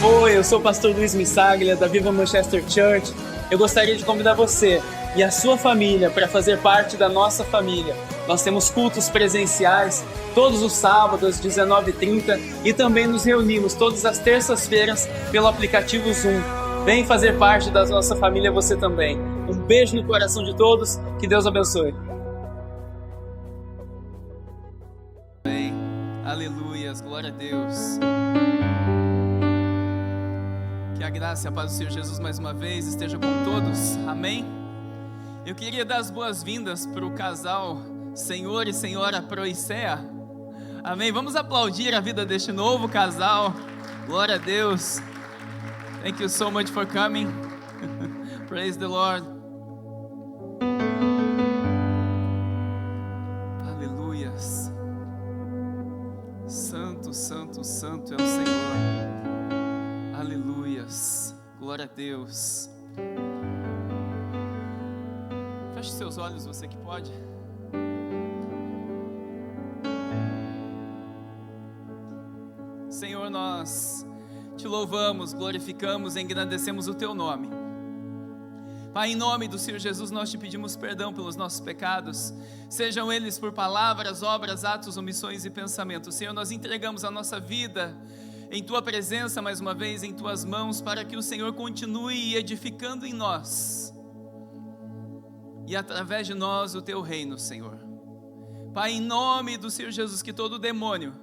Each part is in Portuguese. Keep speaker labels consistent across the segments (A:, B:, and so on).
A: Oi, eu sou o pastor Luiz Missaglia, da Viva Manchester Church. Eu gostaria de convidar você e a sua família para fazer parte da nossa família. Nós temos cultos presenciais todos os sábados, 19h30, e também nos reunimos todas as terças-feiras pelo aplicativo Zoom. Vem fazer parte da nossa família você também. Um beijo no coração de todos, que Deus abençoe.
B: Amém. Aleluias, glória a Deus. Que a graça e a paz do Senhor Jesus mais uma vez esteja com todos, amém? Eu queria dar as boas-vindas para o casal Senhor e Senhora Proicea, amém? Vamos aplaudir a vida deste novo casal, glória a Deus. Thank you so much for coming, praise the Lord. Aleluias, santo, santo, santo é o Senhor. Aleluias, glória a Deus. Feche seus olhos, você que pode. Senhor, nós te louvamos, glorificamos, engrandecemos o teu nome. Pai, em nome do Senhor Jesus, nós te pedimos perdão pelos nossos pecados, sejam eles por palavras, obras, atos, omissões e pensamentos. Senhor, nós entregamos a nossa vida em Tua presença, mais uma vez, em Tuas mãos, para que o Senhor continue edificando em nós, e através de nós, o Teu reino, Senhor. Pai, em nome do Senhor Jesus, que todo demônio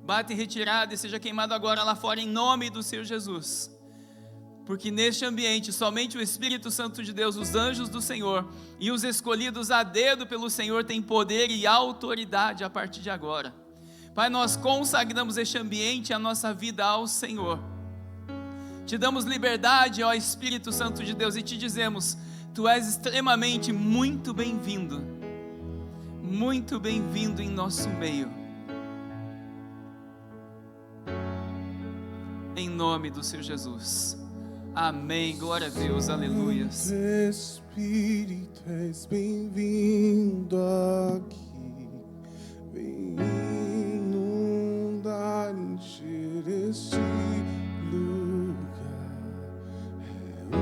B: bate em retirada e seja queimado agora lá fora, em nome do Senhor Jesus. Porque neste ambiente, somente o Espírito Santo de Deus, os anjos do Senhor e os escolhidos a dedo pelo Senhor têm poder e autoridade a partir de agora. Pai, nós consagramos este ambiente e a nossa vida ao Senhor. Te damos liberdade, ó Espírito Santo de Deus, e te dizemos: Tu és extremamente muito bem-vindo em nosso meio. Em nome do Senhor Jesus. Amém, glória a Deus, aleluia.
C: Espírito, és bem-vindo aqui. Vem inundar, encher este lugar. É o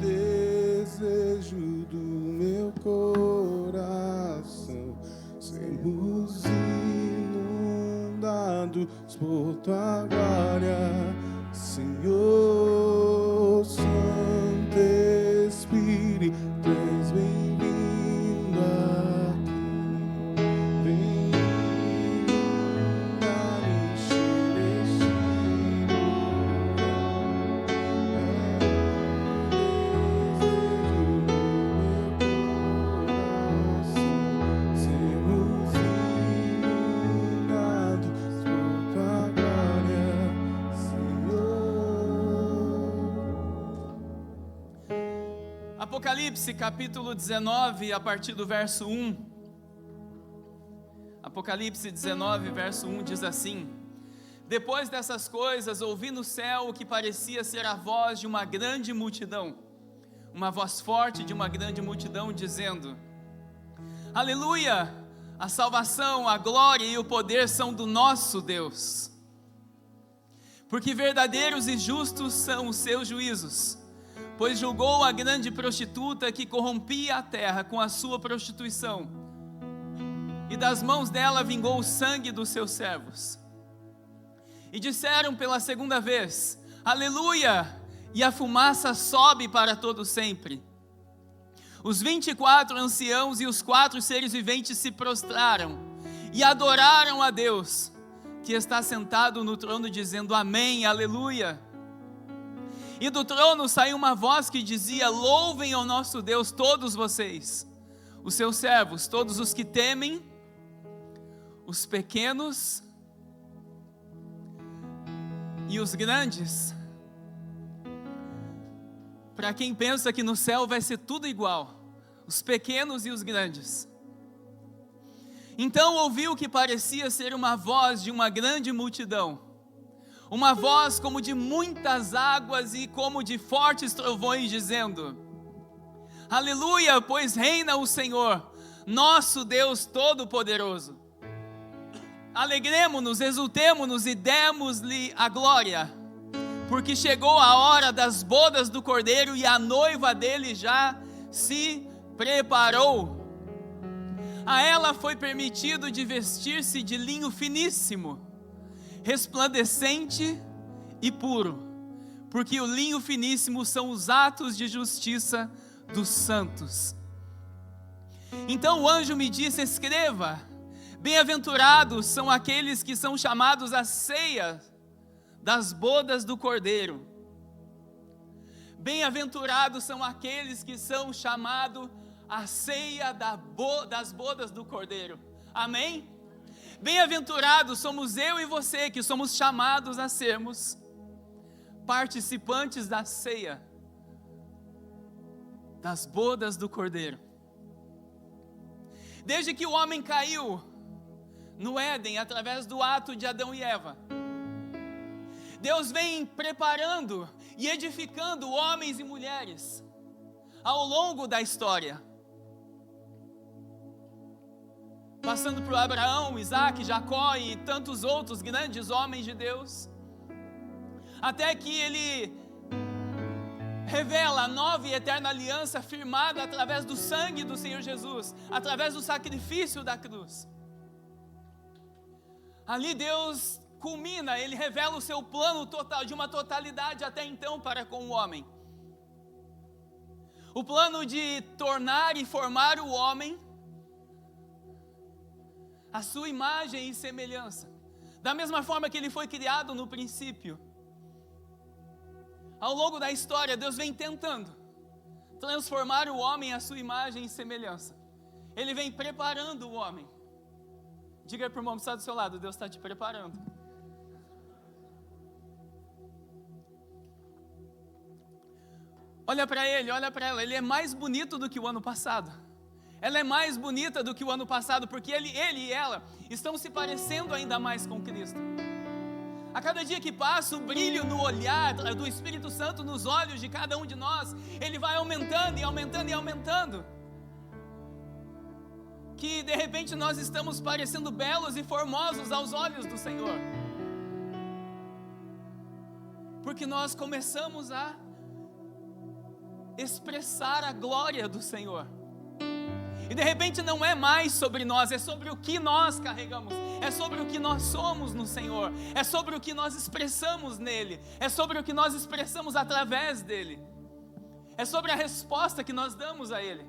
C: desejo do meu coração. Sermos inundados por tua glória, Senhor. Santo Espírito, és bem-vindo aqui. Vem inundar, encher este
B: Apocalipse capítulo 19, a partir do verso 1. Apocalipse 19, verso 1 diz assim: Depois dessas coisas, ouvi no céu o que parecia ser a voz de uma grande multidão, uma voz forte de uma grande multidão, dizendo: Aleluia! A salvação, a glória e o poder são do nosso Deus, porque verdadeiros e justos são os seus juízos. Pois julgou a grande prostituta que corrompia a terra com a sua prostituição, e das mãos dela vingou o sangue dos seus servos. E disseram pela segunda vez: Aleluia! E a fumaça sobe para todo sempre. Os 24 anciãos e os 4 seres viventes se prostraram e adoraram a Deus, que está sentado no trono, dizendo: Amém, aleluia. E do trono saiu uma voz que dizia: Louvem ao nosso Deus todos vocês, os seus servos, todos os que temem, os pequenos e os grandes. Para quem pensa que no céu vai ser tudo igual, os pequenos e os grandes. Então ouvi o que parecia ser uma voz de uma grande multidão, uma voz como de muitas águas e como de fortes trovões, dizendo: Aleluia, pois reina o Senhor, nosso Deus Todo-Poderoso. Alegremo-nos, exultemo-nos e demos-lhe a glória, porque chegou a hora das bodas do Cordeiro e a noiva dele já se preparou. A ela foi permitido de vestir-se de linho finíssimo, resplandecente e puro, porque o linho finíssimo são os atos de justiça dos santos. Então o anjo me disse: escreva, bem-aventurados são aqueles que são chamados à ceia das bodas do Cordeiro. Bem-aventurados são aqueles que são chamados à ceia das bodas do Cordeiro. Amém? Bem-aventurados somos eu e você, que somos chamados a sermos participantes da ceia das bodas do Cordeiro. Desde que o homem caiu no Éden, através do ato de Adão e Eva, Deus vem preparando e edificando homens e mulheres ao longo da história, passando por Abraão, Isaac, Jacó e tantos outros grandes homens de Deus, até que ele revela a nova e eterna aliança firmada através do sangue do Senhor Jesus, através do sacrifício da cruz. Ali Deus culmina, Ele revela o seu plano total, de uma totalidade até então para com o homem. O plano de tornar e formar o homem a sua imagem e semelhança, da mesma forma que ele foi criado no princípio. Ao longo da história, Deus vem tentando transformar o homem à sua imagem e semelhança. Ele vem preparando o homem. Diga para o irmão que está do seu lado: Deus está te preparando. Olha para ele, olha para ela. Ele é mais bonito do que o ano passado. Ela é mais bonita do que o ano passado, porque ele e ela estão se parecendo ainda mais com Cristo. A cada dia que passa, o brilho no olhar do Espírito Santo nos olhos de cada um de nós, ele vai aumentando e aumentando e aumentando. Que de repente nós estamos parecendo belos e formosos aos olhos do Senhor, porque nós começamos a expressar a glória do Senhor. E de repente não é mais sobre nós, é sobre o que nós carregamos, é sobre o que nós somos no Senhor, é sobre o que nós expressamos nele, é sobre o que nós expressamos através dele, é sobre a resposta que nós damos a ele.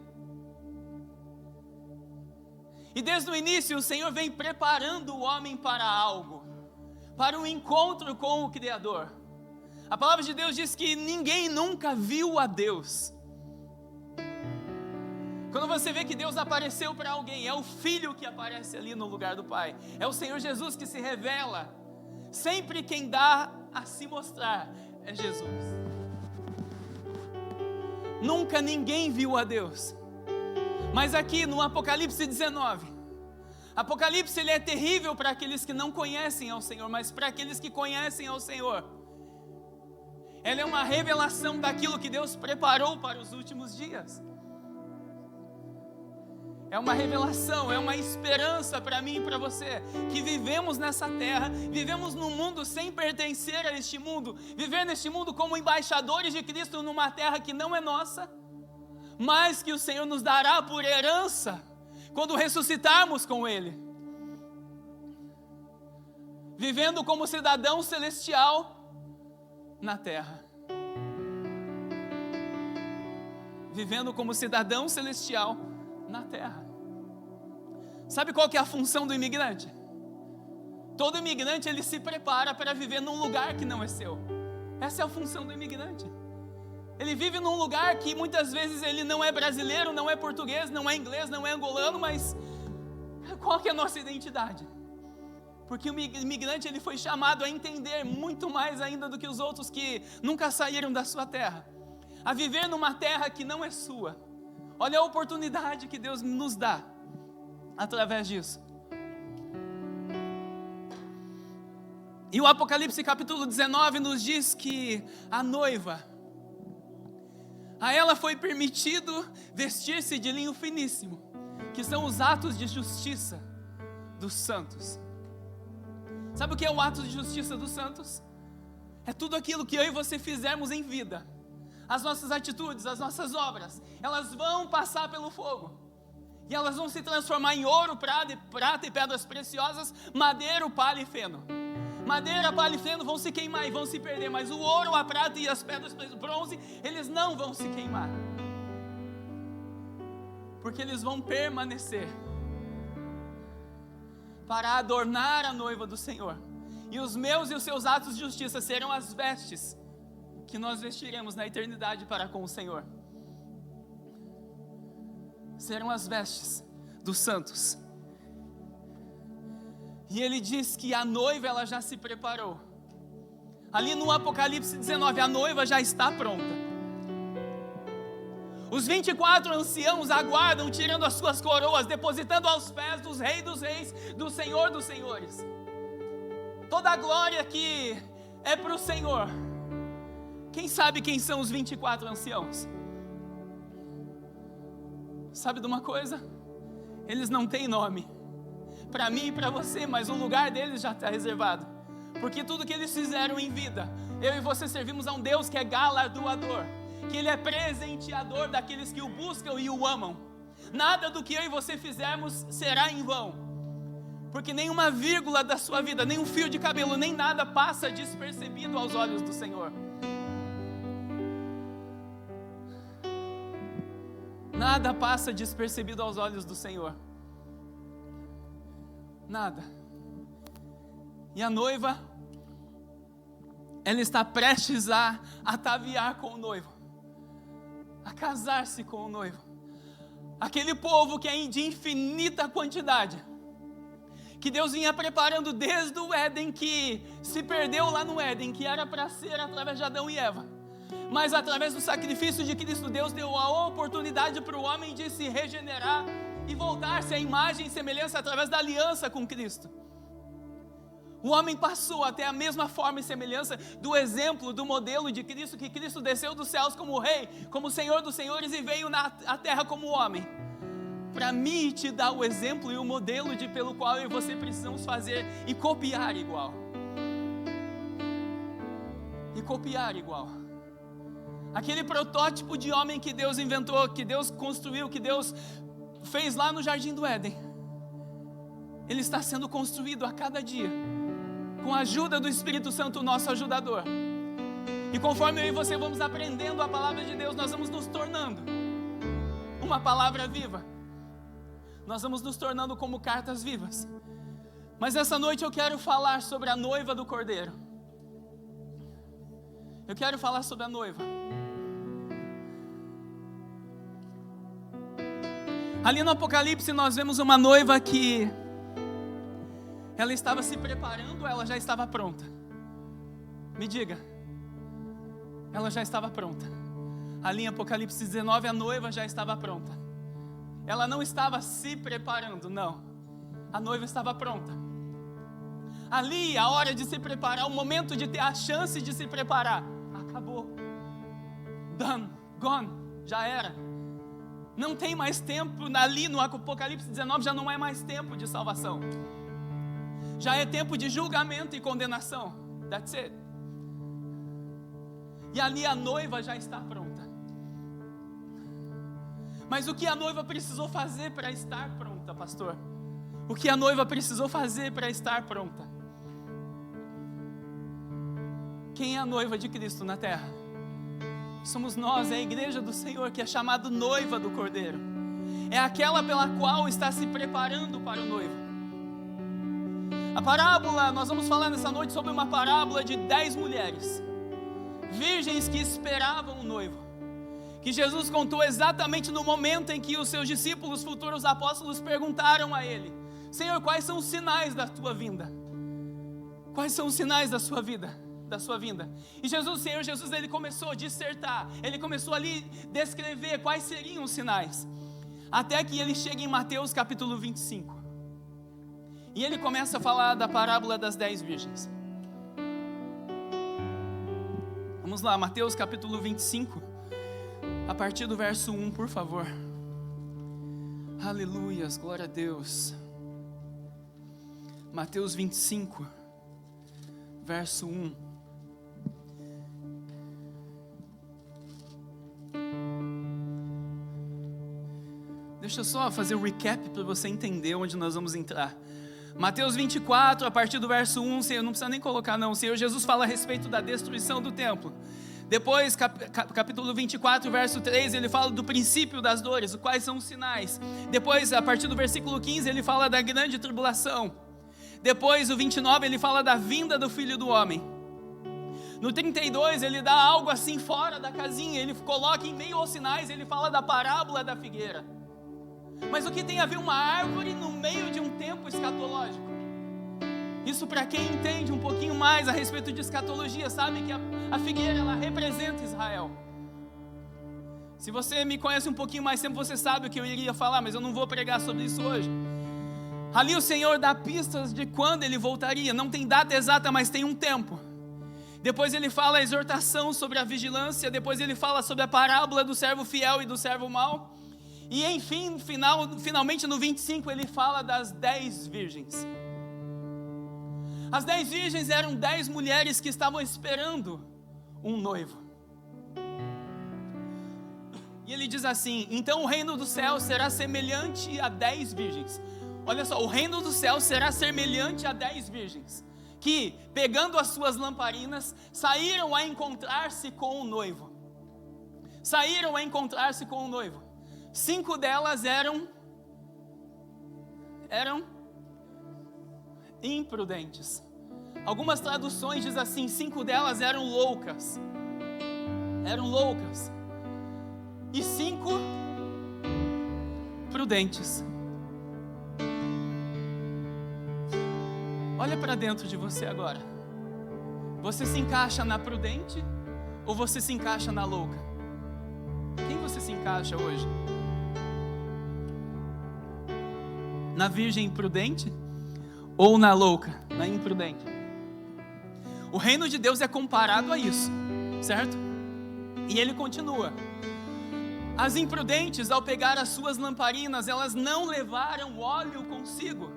B: E desde o início o Senhor vem preparando o homem para algo, para um encontro com o Criador. A palavra de Deus diz que ninguém nunca viu a Deus. Quando você vê que Deus apareceu para alguém, é o Filho que aparece ali no lugar do Pai, é o Senhor Jesus que se revela. Sempre quem dá a se mostrar é Jesus. Nunca ninguém viu a Deus. Mas aqui no Apocalipse 19, Apocalipse ele é terrível para aqueles que não conhecem ao Senhor, mas para aqueles que conhecem ao Senhor, ela é uma revelação daquilo que Deus preparou para os últimos dias. É uma revelação, é uma esperança para mim e para você, que vivemos nessa terra, vivemos num mundo sem pertencer a este mundo, viver neste mundo como embaixadores de Cristo numa terra que não é nossa, mas que o Senhor nos dará por herança quando ressuscitarmos com Ele, vivendo como cidadão celestial na terra, vivendo como cidadão celestial na terra. Sabe qual que é a função do imigrante? Todo imigrante ele se prepara para viver num lugar que não é seu. Essa é a função do imigrante. Ele vive num lugar que muitas vezes ele não é brasileiro, não é português, não é inglês, não é angolano, mas qual que é a nossa identidade? Porque o imigrante ele foi chamado a entender muito mais ainda do que os outros que nunca saíram da sua terra, a viver numa terra que não é sua. Olha a oportunidade que Deus nos dá através disso. E o Apocalipse capítulo 19 nos diz que a noiva, a ela foi permitido vestir-se de linho finíssimo, que são os atos de justiça dos santos. Sabe o que é o ato de justiça dos santos? é tudo aquilo que eu e você fizermos em vida. As nossas atitudes, as nossas obras, elas vão passar pelo fogo. E elas vão se transformar em ouro, prata e pedras preciosas, madeira, palha e feno. Madeira, palha e feno vão se queimar e vão se perder, mas o ouro, a prata e as pedras bronze, eles não vão se queimar. Porque eles vão permanecer para adornar a noiva do Senhor. E os meus e os seus atos de justiça serão as vestes que nós vestiremos na eternidade para com o Senhor. Serão as vestes dos santos. E ele diz que a noiva, ela já se preparou. Ali no Apocalipse 19, a noiva já está pronta. Os 24 anciãos aguardam, tirando as suas coroas, depositando aos pés dos reis dos reis, do Senhor dos senhores. Toda a glória que é para o Senhor. Quem sabe quem são os 24 anciãos? Sabe de uma coisa? Eles não têm nome. Para mim e para você, mas o lugar deles já está reservado. Porque tudo que eles fizeram em vida, eu e você servimos a um Deus que é galardoador, que Ele é presenteador daqueles que o buscam e o amam. Nada do que eu e você fizermos será em vão. Porque nenhuma vírgula da sua vida, nem um fio de cabelo, nem nada passa despercebido aos olhos do Senhor. Nada passa despercebido aos olhos do Senhor. Nada. E a noiva, ela está prestes a ataviar com o noivo, a casar-se com o noivo. Aquele povo que é de infinita quantidade, que Deus vinha preparando desde o Éden, que se perdeu lá no Éden, que era para ser através de Adão e Eva. Mas através do sacrifício de Cristo, Deus deu a oportunidade para o homem de se regenerar e voltar-se à imagem e semelhança através da aliança com Cristo. O homem passou até a mesma forma e semelhança do exemplo, do modelo de Cristo, que Cristo desceu dos céus como Rei, como Senhor dos Senhores e veio à terra como homem. Para mim te dar o exemplo e o modelo pelo qual eu e você precisamos fazer e copiar igual. E copiar igual. Aquele protótipo de homem que Deus inventou, que Deus construiu, que Deus fez lá no Jardim do Éden, ele está sendo construído a cada dia, com a ajuda do Espírito Santo, nosso ajudador. E conforme eu e você vamos aprendendo a palavra de Deus, nós vamos nos tornando uma palavra viva. Nós vamos nos tornando como cartas vivas. Mas essa noite eu quero falar sobre a noiva do Cordeiro. Eu quero falar sobre a noiva. Ali no Apocalipse nós vemos uma noiva que ela estava se preparando, ela já estava pronta. Me diga, ela já estava pronta. Ali em Apocalipse 19 a noiva já estava pronta. Ela não estava se preparando, não. A noiva estava pronta. Ali a hora de se preparar, o momento de ter a chance de se preparar, acabou. Done, gone, já era. Não tem mais tempo, ali no Apocalipse 19 já não é mais tempo de salvação. Já é tempo de julgamento e condenação. That's it. E ali a noiva já está pronta. Mas o que a noiva precisou fazer para estar pronta, pastor? O que a noiva precisou fazer para estar pronta? Quem é a noiva de Cristo na terra? Somos nós, é a igreja do Senhor, que é chamada noiva do Cordeiro. É aquela pela qual está se preparando para o noivo. A parábola, nós vamos falar nessa noite sobre uma parábola de 10 mulheres, virgens que esperavam o noivo, que Jesus contou exatamente no momento em que os seus discípulos, futuros apóstolos, perguntaram a ele: Senhor, quais são os sinais da tua vinda? Quais são os sinais da sua vida? Da sua vinda. E Jesus, o Senhor Jesus, ele começou a dissertar, ele começou ali a descrever quais seriam os sinais, até que ele chega em Mateus capítulo 25, e ele começa a falar da parábola das 10 virgens. Vamos lá, Mateus capítulo 25, a partir do verso 1, por favor. Aleluias, glória a Deus. Mateus 25, verso 1. Deixa eu só fazer um recap para você entender onde nós vamos entrar. Mateus 24, a partir do verso 1, Senhor, não precisa nem colocar não, Senhor Jesus fala a respeito da destruição do templo. Depois, capítulo 24, verso 3, ele fala do princípio das dores, quais são os sinais. Depois, a partir do versículo 15, ele fala da grande tribulação. Depois, o 29, ele fala da vinda do Filho do Homem. No 32, ele dá algo assim fora da casinha, ele coloca em meio aos sinais, ele fala da parábola da figueira. Mas o que tem a ver uma árvore no meio de um tempo escatológico? Isso para quem entende um pouquinho mais a respeito de escatologia, sabe que a figueira, ela representa Israel. Se você me conhece um pouquinho mais tempo, você sabe o que eu iria falar, mas eu não vou pregar sobre isso hoje. Ali o Senhor dá pistas de quando ele voltaria, não tem data exata, mas tem um tempo. Depois ele fala a exortação sobre a vigilância, depois ele fala sobre a parábola do servo fiel e do servo mau. E enfim, finalmente no 25 ele fala das 10 virgens. As 10 virgens eram 10 mulheres que estavam esperando um noivo. E ele diz assim: então o reino do céu será semelhante a 10 virgens. Olha só, o reino do céu será semelhante a 10 virgens, que, pegando as suas lamparinas, saíram a encontrar-se com o noivo. Saíram a encontrar-se com o noivo. 5 delas eram imprudentes. Algumas traduções dizem assim: 5 delas eram loucas. E 5 prudentes. Olha para dentro de você agora. Você se encaixa na prudente ou você se encaixa na louca? Quem você se encaixa hoje? Na virgem prudente ou na louca, na imprudente? O reino de Deus é comparado a isso, certo? E ele continua: as imprudentes, ao pegar as suas lamparinas, elas não levaram óleo consigo.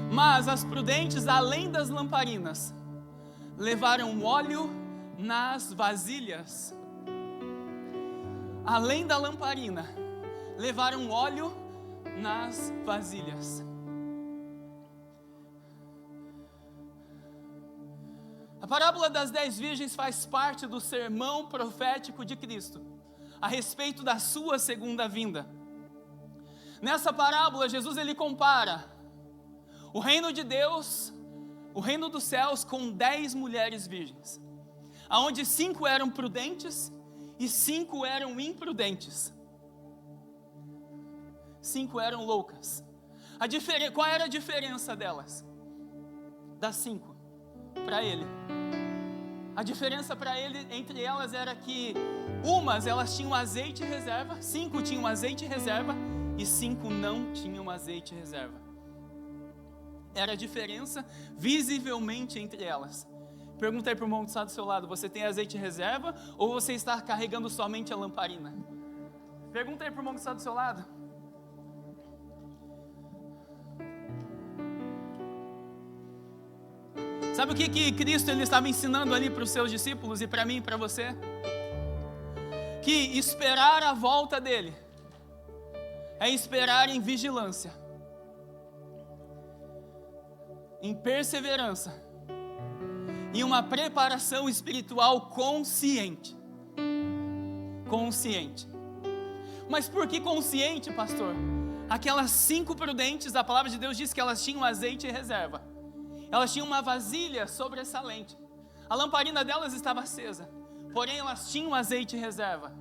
B: Mas as prudentes, além das lamparinas, levaram óleo nas vasilhas. Além da lamparina, levaram óleo nas vasilhas. A parábola das 10 virgens faz parte do sermão profético de Cristo a respeito da sua segunda vinda. Nessa parábola, Jesus ele compara o reino de Deus, o reino dos céus, com 10 mulheres virgens, aonde 5 eram prudentes e 5 eram imprudentes. 5 eram loucas. Qual era a diferença delas? Das 5 para ele. A diferença para ele, entre elas, era que elas tinham azeite reserva, 5 tinham azeite reserva e 5 não tinham azeite reserva. Era a diferença visivelmente entre elas. Pergunta aí para o irmão que está do seu lado: você tem azeite reserva ou você está carregando somente a lamparina? Pergunta aí para o irmão que está do seu lado. Sabe o que Cristo ele estava ensinando ali para os seus discípulos e para mim e para você? Que esperar a volta dele é esperar em vigilância, em perseverança, em uma preparação espiritual consciente. Mas por que consciente, pastor? Aquelas 5 prudentes, a palavra de Deus diz que elas tinham azeite em reserva. Elas tinham uma vasilha sobressalente. A lamparina delas estava acesa, porém elas tinham azeite em reserva.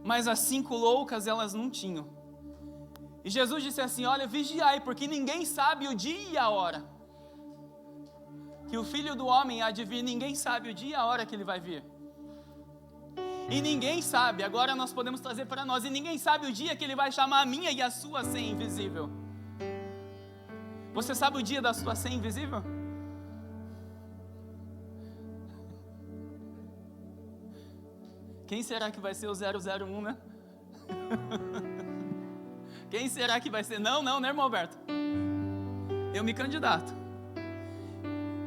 B: Mas as 5 loucas, elas não tinham. E Jesus disse assim: olha, vigiai, porque ninguém sabe o dia e a hora que o Filho do Homem há de vir. Ninguém sabe o dia e a hora que ele vai vir. E ninguém sabe, agora nós podemos trazer para nós, e ninguém sabe o dia que ele vai chamar a minha e a sua ser invisível. Você sabe o dia da sua ser invisível? Quem será que vai ser o 001, né? Quem será que vai ser? Não, né, irmão Alberto? Eu me candidato.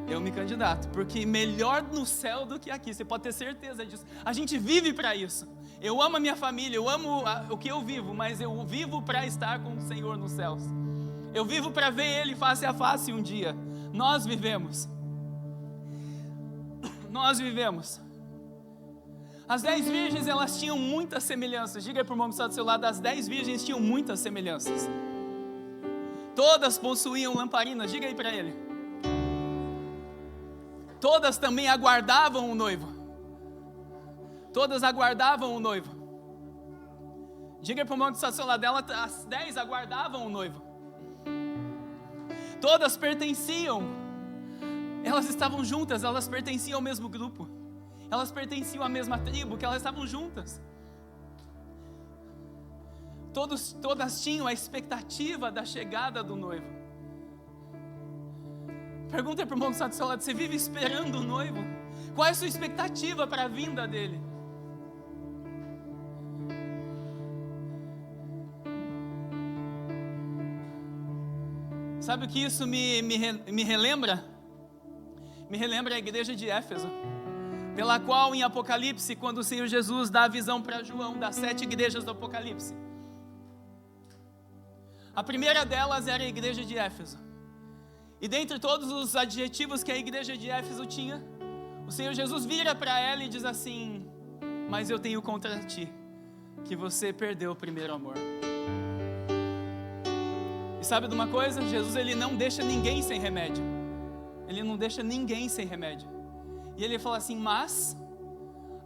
B: Eu me candidato, porque melhor no céu do que aqui, você pode ter certeza disso. A gente vive para isso. Eu amo a minha família, eu amo o que eu vivo, mas eu vivo para estar com o Senhor nos céus. Eu vivo para ver Ele face a face um dia. Nós vivemos. As 10 virgens, elas tinham muitas semelhanças. Diga aí para o irmão que está do seu lado, as 10 virgens tinham muitas semelhanças. Todas possuíam lamparinas, diga aí para ele. Todas também aguardavam o noivo. Todas aguardavam o noivo. Diga aí para o irmão que está do seu lado dela, as 10 aguardavam o noivo. Todas pertenciam. Elas estavam juntas, elas pertenciam ao mesmo grupo. Elas pertenciam à mesma tribo, que elas estavam juntas. Todas tinham a expectativa da chegada do noivo. Pergunta para o irmão que está do seu lado, você vive esperando o noivo? Qual é a sua expectativa para a vinda dele? Sabe o que isso me relembra? Me relembra a igreja de Éfeso, pela qual em Apocalipse, quando o Senhor Jesus dá a visão para João das 7 igrejas do Apocalipse, a primeira delas era a igreja de Éfeso. E dentre todos os adjetivos que a igreja de Éfeso tinha, o Senhor Jesus vira para ela e diz assim: mas eu tenho contra ti, que você perdeu o primeiro amor. E sabe de uma coisa? Jesus, ele não deixa ninguém sem remédio. Ele não deixa ninguém sem remédio. E ele fala assim: mas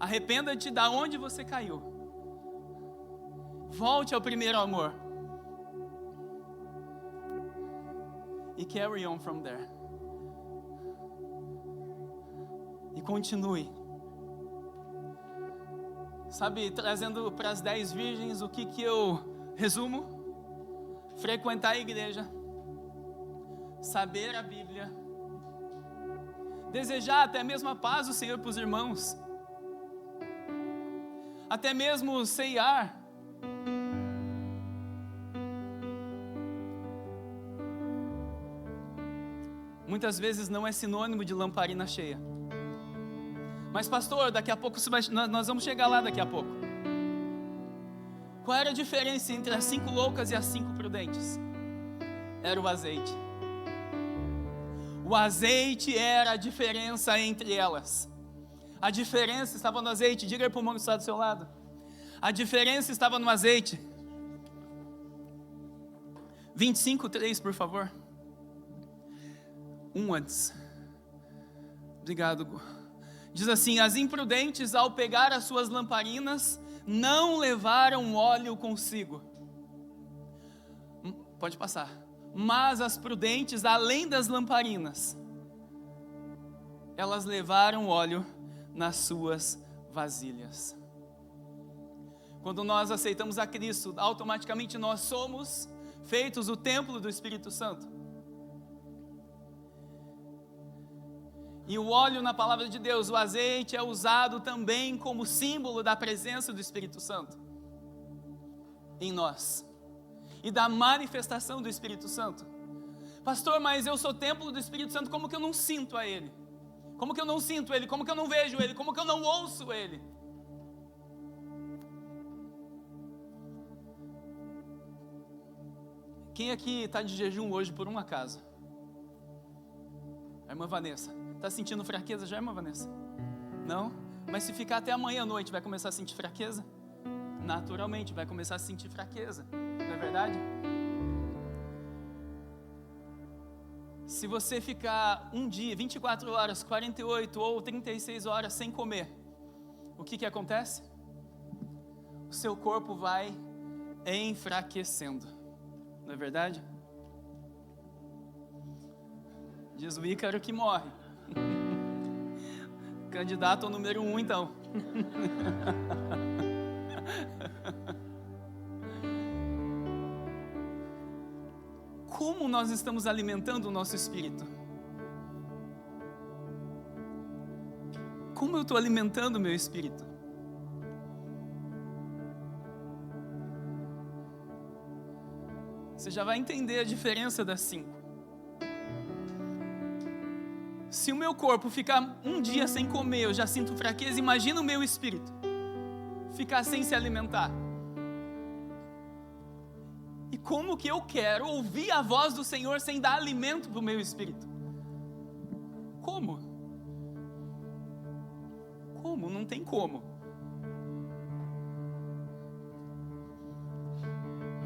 B: arrependa-te da onde você caiu. Volte ao primeiro amor. E carry on from there. E continue. Sabe, trazendo para as 10 virgens, o que eu resumo? Frequentar a igreja, saber a Bíblia, desejar até mesmo a paz do Senhor para os irmãos, até mesmo ceiar. Muitas vezes não é sinônimo de lamparina cheia. Mas pastor, daqui a pouco nós vamos chegar lá daqui a pouco. Qual era a diferença entre as 5 loucas e as 5 prudentes? Era o azeite. O azeite era a diferença entre elas. A diferença estava no azeite. Diga aí para o irmão que está do seu lado. A diferença estava no azeite. 25:3, por favor. Antes. Obrigado, Gu. Diz assim: as imprudentes, ao pegar as suas lamparinas, não levaram óleo consigo. Pode passar. Mas as prudentes, além das lamparinas, elas levaram óleo nas suas vasilhas. Quando nós aceitamos a Cristo, automaticamente nós somos feitos o templo do Espírito Santo. E o óleo na palavra de Deus, o azeite, é usado também como símbolo da presença do Espírito Santo em nós e da manifestação do Espírito Santo. Pastor, mas eu sou templo do Espírito Santo, como que eu não sinto a Ele? Como que eu não sinto Ele? Como que eu não vejo Ele? Como que eu não ouço Ele? Quem aqui está de jejum hoje por um acaso? A irmã Vanessa. Está sentindo fraqueza já, irmã Vanessa? Não? Mas se ficar até amanhã à noite, vai começar a sentir fraqueza? Naturalmente, vai começar a sentir fraqueza. Não é verdade? Se você ficar um dia, 24 horas, 48 ou 36 horas sem comer, o que acontece? O seu corpo vai enfraquecendo. Não é verdade? Diz o Ícaro que morre. Candidato ao número 1, então. Como nós estamos alimentando o nosso espírito? Como eu estou alimentando o meu espírito? Você já vai entender a diferença das 5. Se o meu corpo ficar um dia sem comer, eu já sinto fraqueza, imagina o meu espírito ficar sem se alimentar. E como que eu quero ouvir a voz do Senhor sem dar alimento para o meu espírito? Como? Como? Não tem como.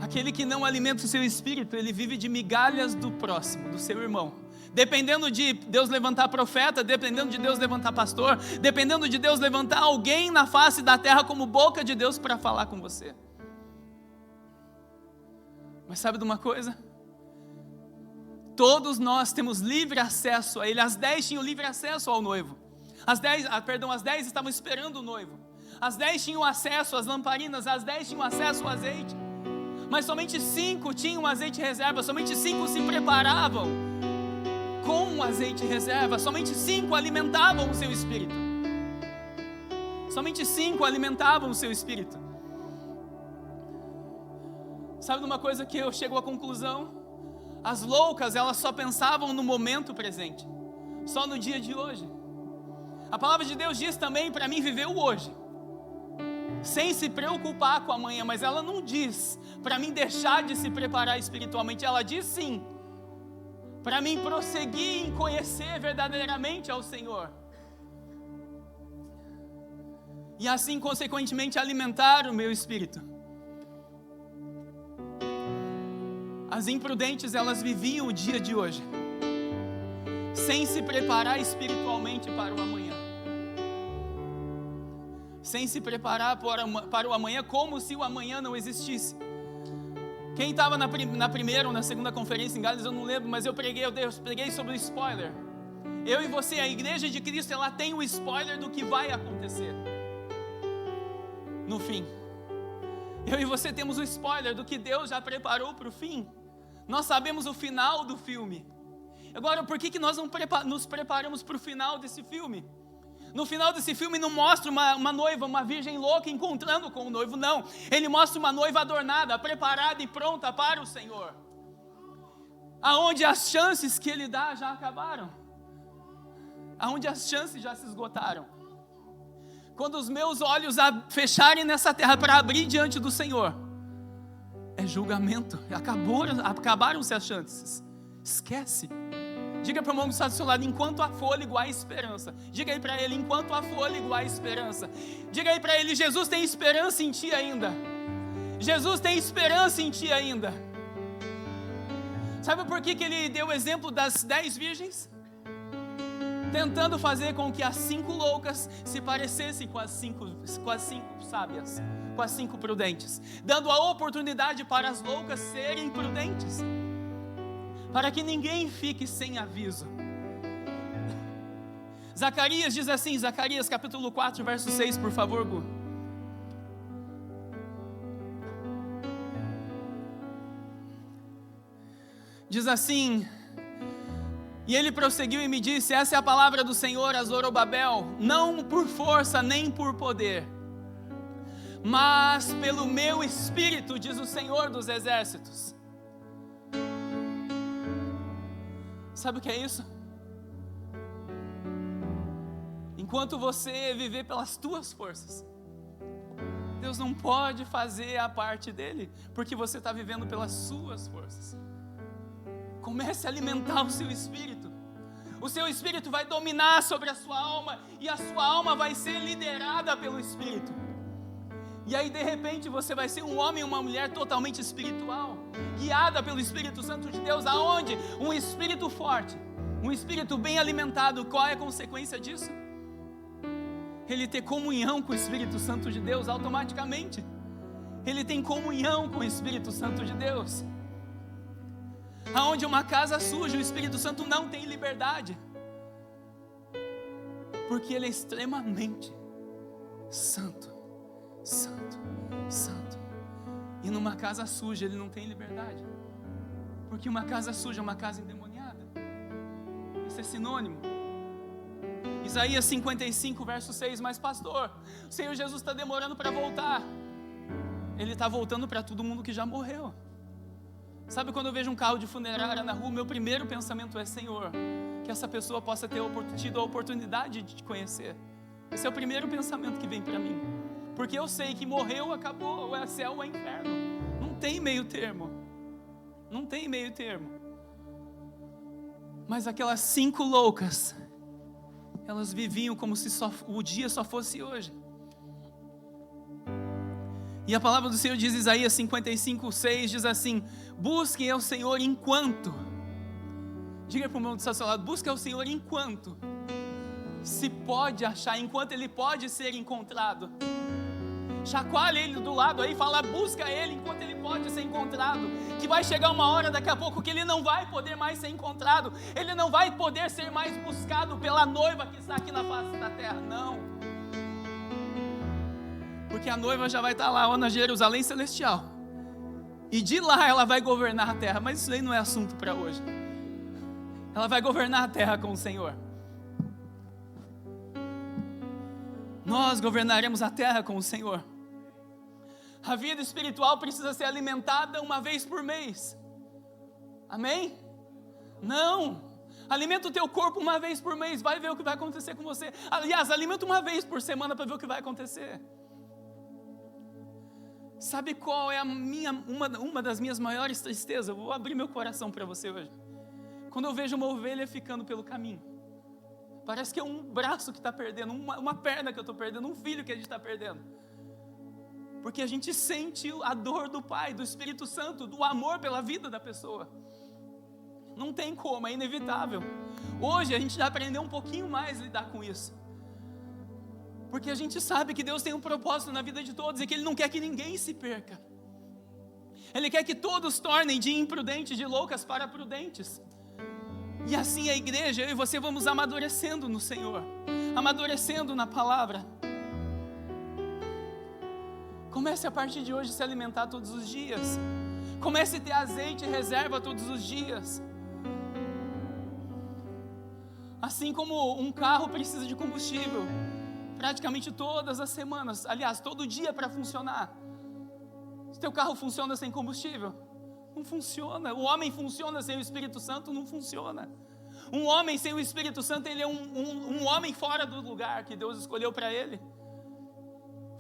B: Aquele que não alimenta o seu espírito, ele vive de migalhas do próximo, do seu irmão. Dependendo de Deus levantar profeta, dependendo de Deus levantar pastor, dependendo de Deus levantar alguém na face da terra como boca de Deus para falar com você. Mas sabe de uma coisa? Todos nós temos livre acesso a Ele. As 10 tinham livre acesso ao noivo. As 10 estavam esperando o noivo. As 10 tinham acesso às lamparinas, as 10 tinham acesso ao azeite. Mas somente 5 tinham azeite reserva, somente 5 se preparavam com o azeite reserva, somente 5 alimentavam o seu espírito. Somente 5 alimentavam o seu espírito. Sabe de uma coisa que eu chego à conclusão? As loucas, elas só pensavam no momento presente, só no dia de hoje. A palavra de Deus diz também para mim viver o hoje, sem se preocupar com amanhã, mas ela não diz para mim deixar de se preparar espiritualmente, ela diz sim, para mim prosseguir em conhecer verdadeiramente ao Senhor, e assim consequentemente alimentar o meu espírito. As imprudentes, elas viviam o dia de hoje, sem se preparar espiritualmente para o amanhã, sem se preparar para o amanhã, como se o amanhã não existisse. Quem estava na primeira ou na segunda conferência em Gales, eu não lembro, mas eu preguei sobre o spoiler. Eu e você, a igreja de Cristo, ela tem o spoiler do que vai acontecer no fim. Eu e você temos o spoiler do que Deus já preparou para o fim. Nós sabemos o final do filme. Agora, por que nós não nos preparamos para o final desse filme? No final desse filme não mostra uma noiva, uma virgem louca encontrando com o noivo, não. Ele mostra uma noiva adornada, preparada e pronta para o Senhor. Aonde as chances que Ele dá já acabaram. Aonde as chances já se esgotaram. Quando os meus olhos fecharem nessa terra para abrir diante do Senhor, é julgamento. Acabaram-se as chances. Esquece. Diga para o irmão que está do seu lado: enquanto há fôlego, há esperança. Diga aí para ele: enquanto há fôlego, há esperança. Diga aí para ele: Jesus tem esperança em ti ainda. Jesus tem esperança em ti ainda. Sabe por que ele deu o exemplo das 10 virgens? Tentando fazer com que as 5 loucas se parecessem com as 5 sábias, com as 5 prudentes, dando a oportunidade para as loucas serem prudentes, para que ninguém fique sem aviso. Zacarias diz assim, Zacarias capítulo 4, verso 6, por favor, Gu. Diz assim: e ele prosseguiu e me disse: essa é a palavra do Senhor a Zorobabel, não por força nem por poder, mas pelo meu espírito, diz o Senhor dos exércitos. Sabe o que é isso? Enquanto você viver pelas tuas forças, Deus não pode fazer a parte dele, porque você está vivendo pelas suas forças. Comece a alimentar o seu espírito. O seu espírito vai dominar sobre a sua alma, e a sua alma vai ser liderada pelo Espírito. E aí de repente você vai ser um homem e uma mulher totalmente espiritual, guiada pelo Espírito Santo de Deus. Aonde? Um espírito forte, um espírito bem alimentado. Qual é a consequência disso? Ele ter comunhão com o Espírito Santo de Deus automaticamente. Ele tem comunhão com o Espírito Santo de Deus. Aonde uma casa suja, o Espírito Santo não tem liberdade, porque Ele é extremamente santo, santo, santo. E numa casa suja Ele não tem liberdade, porque uma casa suja é uma casa endemoniada. Isso é sinônimo. Isaías 55, verso 6, mas pastor, o Senhor Jesus está demorando para voltar. Ele está voltando para todo mundo que já morreu. Sabe, quando eu vejo um carro de funerária na rua, meu primeiro pensamento é: Senhor, que essa pessoa possa ter tido a oportunidade de te conhecer. Esse é o primeiro pensamento que vem para mim. Porque eu sei que morreu, acabou, ou é céu ou é inferno. Não tem meio termo. Não tem meio termo. Mas aquelas 5 loucas, elas viviam como se o dia só fosse hoje. E a palavra do Senhor diz, Isaías 55:6, diz assim: busquem ao Senhor enquanto. Diga para o irmão do seu lado: busque ao Senhor enquanto se pode achar, enquanto Ele pode ser encontrado. Chacoalha Ele do lado aí, fala: busca Ele enquanto Ele pode ser encontrado. Que vai chegar uma hora daqui a pouco que Ele não vai poder mais ser encontrado. Ele não vai poder ser mais buscado pela noiva que está aqui na face da terra, não. Porque a noiva já vai estar lá, ó, na Jerusalém Celestial. E de lá ela vai governar a terra. Mas isso aí não é assunto para hoje. Ela vai governar a terra com o Senhor. Nós governaremos a terra com o Senhor. A vida espiritual precisa ser alimentada uma vez por mês. Amém? Não. Alimenta o teu corpo uma vez por mês. Vai ver o que vai acontecer com você. Aliás, alimenta uma vez por semana para ver o que vai acontecer. Sabe qual é uma das minhas maiores tristezas? Eu vou abrir meu coração para você hoje. Quando eu vejo uma ovelha ficando pelo caminho. Parece que é um braço que está perdendo, uma perna que eu estou perdendo, um filho que a gente está perdendo. Porque a gente sente a dor do Pai, do Espírito Santo, do amor pela vida da pessoa. Não tem como, é inevitável. Hoje a gente já aprendeu um pouquinho mais a lidar com isso. Porque a gente sabe que Deus tem um propósito na vida de todos e que Ele não quer que ninguém se perca. Ele quer que todos tornem de imprudentes, de loucas para prudentes. E assim a igreja, eu e você vamos amadurecendo no Senhor, amadurecendo na palavra. Comece a partir de hoje a se alimentar todos os dias. Comece a ter azeite e reserva todos os dias. Assim como um carro precisa de combustível, praticamente todas as semanas, aliás, todo dia para funcionar. Se teu carro funciona sem combustível, não funciona. O homem funciona sem o Espírito Santo, não funciona. Um homem sem o Espírito Santo, ele é um homem fora do lugar que Deus escolheu para ele.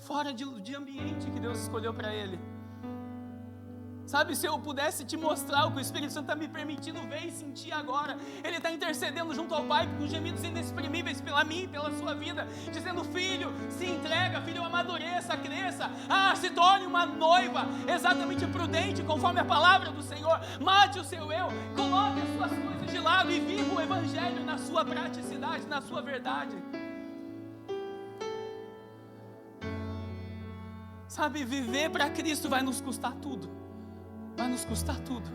B: Fora de ambiente que Deus escolheu para ele. Sabe, se eu pudesse te mostrar o que o Espírito Santo está me permitindo ver e sentir agora. Ele está intercedendo junto ao Pai com gemidos inexprimíveis pela mim, pela sua vida, dizendo: filho, se entrega, filho, amadureça, cresça, se torne uma noiva exatamente prudente, conforme a palavra do Senhor. Mate o seu eu, coloque as suas coisas de lado e viva o Evangelho na sua praticidade, na sua verdade. Sabe, viver para Cristo vai nos custar tudo. Vai nos custar tudo.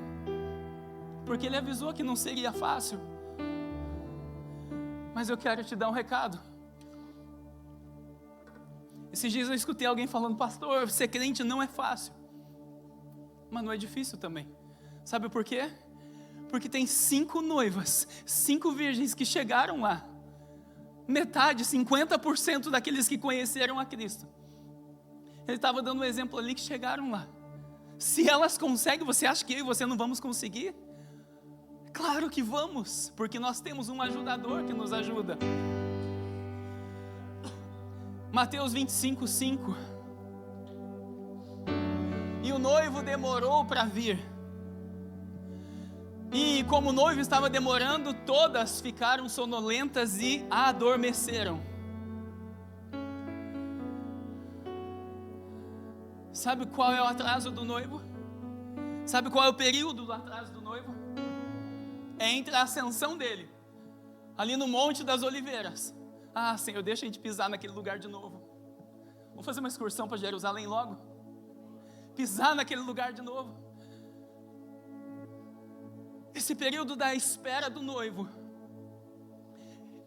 B: Porque Ele avisou que não seria fácil. Mas eu quero te dar um recado. Esses dias eu escutei alguém falando: pastor, ser crente não é fácil. Mas não é difícil também. Sabe por quê? Porque tem 5 noivas, 5 virgens que chegaram lá. Metade, 50% daqueles que conheceram a Cristo. Ele estava dando um exemplo ali que chegaram lá. Se elas conseguem, você acha que eu e você não vamos conseguir? Claro que vamos, porque nós temos um ajudador que nos ajuda. Mateus 25:5. E o noivo demorou para vir. E como o noivo estava demorando, todas ficaram sonolentas e adormeceram. Sabe qual é o atraso do noivo? Sabe qual é o período do atraso do noivo? É entre a ascensão dele, ali no Monte das Oliveiras. Senhor, deixa a gente pisar naquele lugar de novo. Vamos fazer uma excursão para Jerusalém logo? Pisar naquele lugar de novo. Esse período da espera do noivo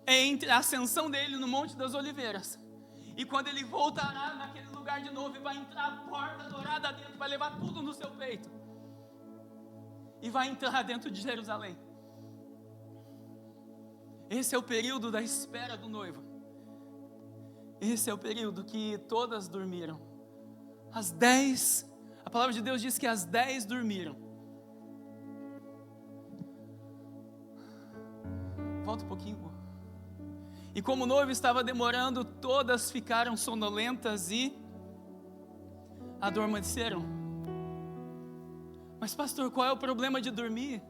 B: é entre a ascensão dele no Monte das Oliveiras e quando ele voltará naquele lugar de novo e vai entrar a porta dourada dentro, vai levar tudo no seu peito e vai entrar dentro de Jerusalém. Esse é o período da espera do noivo. Esse é o período que todas dormiram. As 10, a palavra de Deus diz que as 10 dormiram Volta um pouquinho. E como o noivo estava demorando, todas ficaram sonolentas e adormeceram. Mas pastor, qual é o problema de dormir?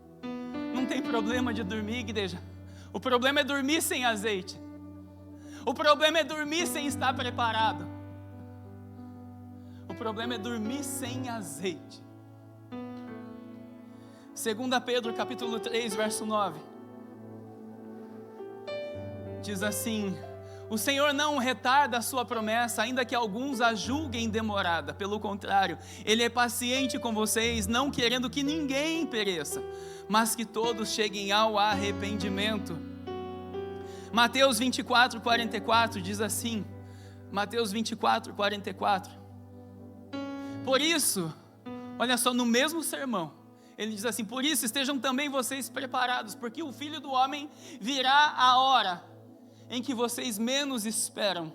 B: Não tem problema de dormir, igreja. O problema é dormir sem azeite. O problema é dormir sem estar preparado. O problema é dormir sem azeite. 2 Pedro capítulo 3, verso 9. Diz assim: o Senhor não retarda a sua promessa, ainda que alguns a julguem demorada. Pelo contrário, Ele é paciente com vocês, não querendo que ninguém pereça, mas que todos cheguem ao arrependimento. Mateus 24, 44 diz assim, Mateus 24, 44. Por isso, olha só, no mesmo sermão, ele diz assim: por isso estejam também vocês preparados, porque o Filho do Homem virá a hora em que vocês menos esperam.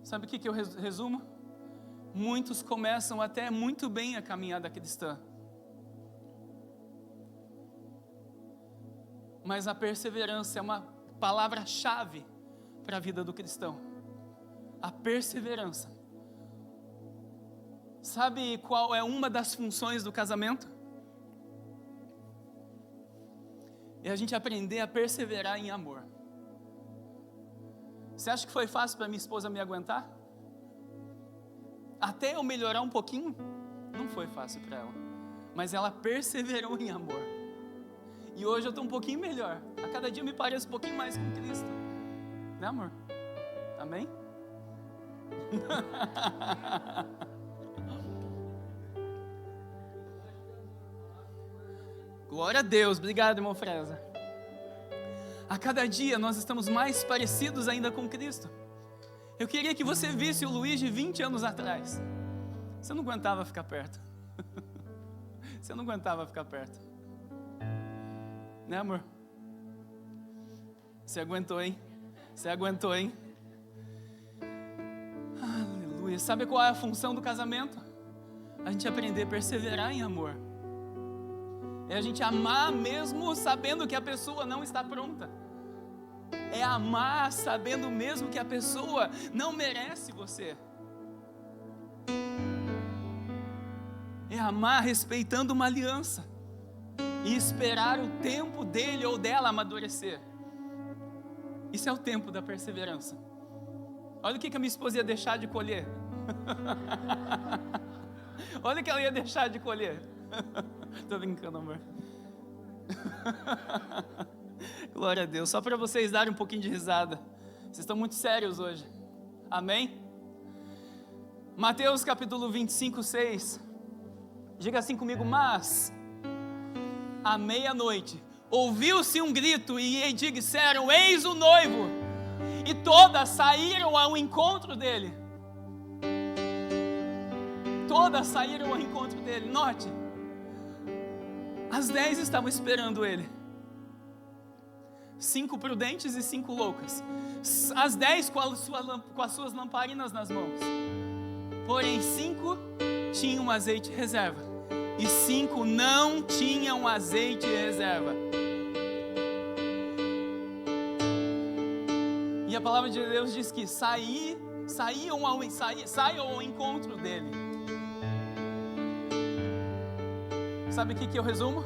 B: Sabe o que eu resumo? Muitos começam até muito bem a caminhada cristã, mas a perseverança é uma palavra-chave para a vida do cristão. A perseverança. Sabe qual é uma das funções do casamento? É a gente aprender a perseverar em amor. Você acha que foi fácil para minha esposa me aguentar? Até eu melhorar um pouquinho, não foi fácil para ela. Mas ela perseverou em amor. E hoje eu estou um pouquinho melhor. A cada dia eu me pareço um pouquinho mais com Cristo. Né, amor? Amém? Glória a Deus, obrigado, irmão Freza. A cada dia nós estamos mais parecidos ainda com Cristo. Eu queria que você visse o Luiz de 20 anos atrás. Você não aguentava ficar perto. Você não aguentava ficar perto. Né, amor? Você aguentou, hein? Você aguentou, hein? Aleluia. Sabe qual é a função do casamento? A gente aprender a perseverar em amor. É a gente amar mesmo sabendo que a pessoa não está pronta. É amar sabendo mesmo que a pessoa não merece você. É amar respeitando uma aliança e esperar o tempo dele ou dela amadurecer. Isso é o tempo da perseverança. Olha o que a minha esposa ia deixar de colher. Olha o que ela ia deixar de colher. Tô brincando, amor. Glória a Deus. Só para vocês darem um pouquinho de risada. Vocês estão muito sérios hoje. Amém? Mateus capítulo 25, 6. Diga assim comigo: mas à meia-noite ouviu-se um grito e disseram: eis o noivo. E todas saíram ao encontro dele. Todas saíram ao encontro dele. Note, as 10 estavam esperando ele. 5 prudentes e 5 loucas. As 10 com as suas lamparinas nas mãos. Porém 5 tinham azeite reserva e 5 não tinham azeite reserva. E a palavra de Deus diz que saiam ao encontro dele. Sabe o que eu resumo?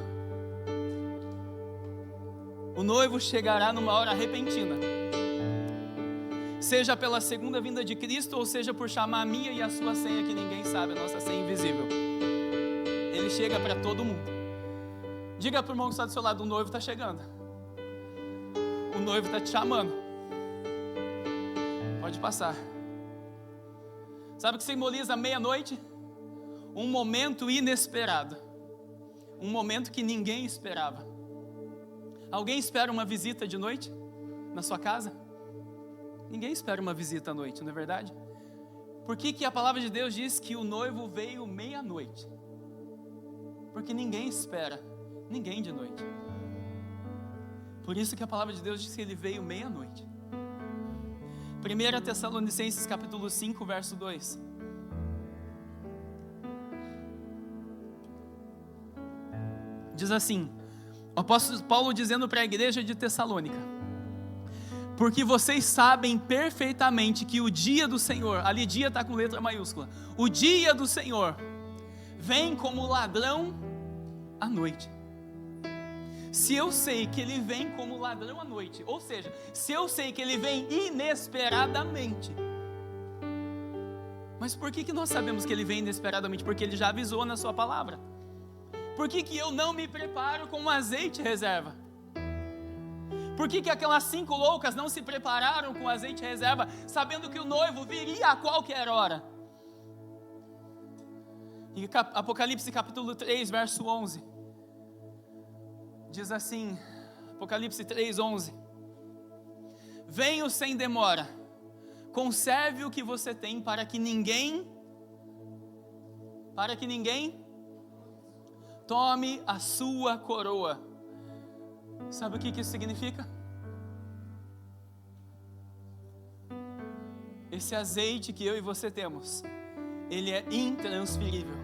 B: O noivo chegará numa hora repentina, seja pela segunda vinda de Cristo, ou seja por chamar a minha e a sua senha, que ninguém sabe, a nossa senha invisível. Ele chega para todo mundo. Diga para o irmão que está do seu lado: o noivo está chegando. O noivo está te chamando. Pode passar. Sabe o que simboliza a meia-noite? Um momento inesperado. Um momento que ninguém esperava. Alguém espera uma visita de noite na sua casa? Ninguém espera uma visita à noite, não é verdade? Por que a palavra de Deus diz que o noivo veio meia-noite? Porque ninguém espera ninguém de noite. Por isso que a palavra de Deus diz que ele veio meia-noite. 1 Tessalonicenses capítulo 5, verso 2. Diz assim: O apóstolo Paulo dizendo para a igreja de Tessalônica: porque vocês sabem perfeitamente que o dia do Senhor, ali dia está com letra maiúscula, o dia do Senhor vem como ladrão à noite. Se eu sei que ele vem como ladrão à noite, ou seja, se eu sei que ele vem inesperadamente, mas por que nós sabemos que ele vem inesperadamente? Porque ele já avisou na sua palavra. Por que eu não me preparo com um azeite reserva? Por que aquelas 5 loucas não se prepararam com azeite reserva, sabendo que o noivo viria a qualquer hora? Em Apocalipse capítulo 3, verso 11, diz assim, Apocalipse 3, 11: venho sem demora, conserve o que você tem para que ninguém tome a sua coroa. Sabe o que isso significa? Esse azeite que eu e você temos, ele é intransferível.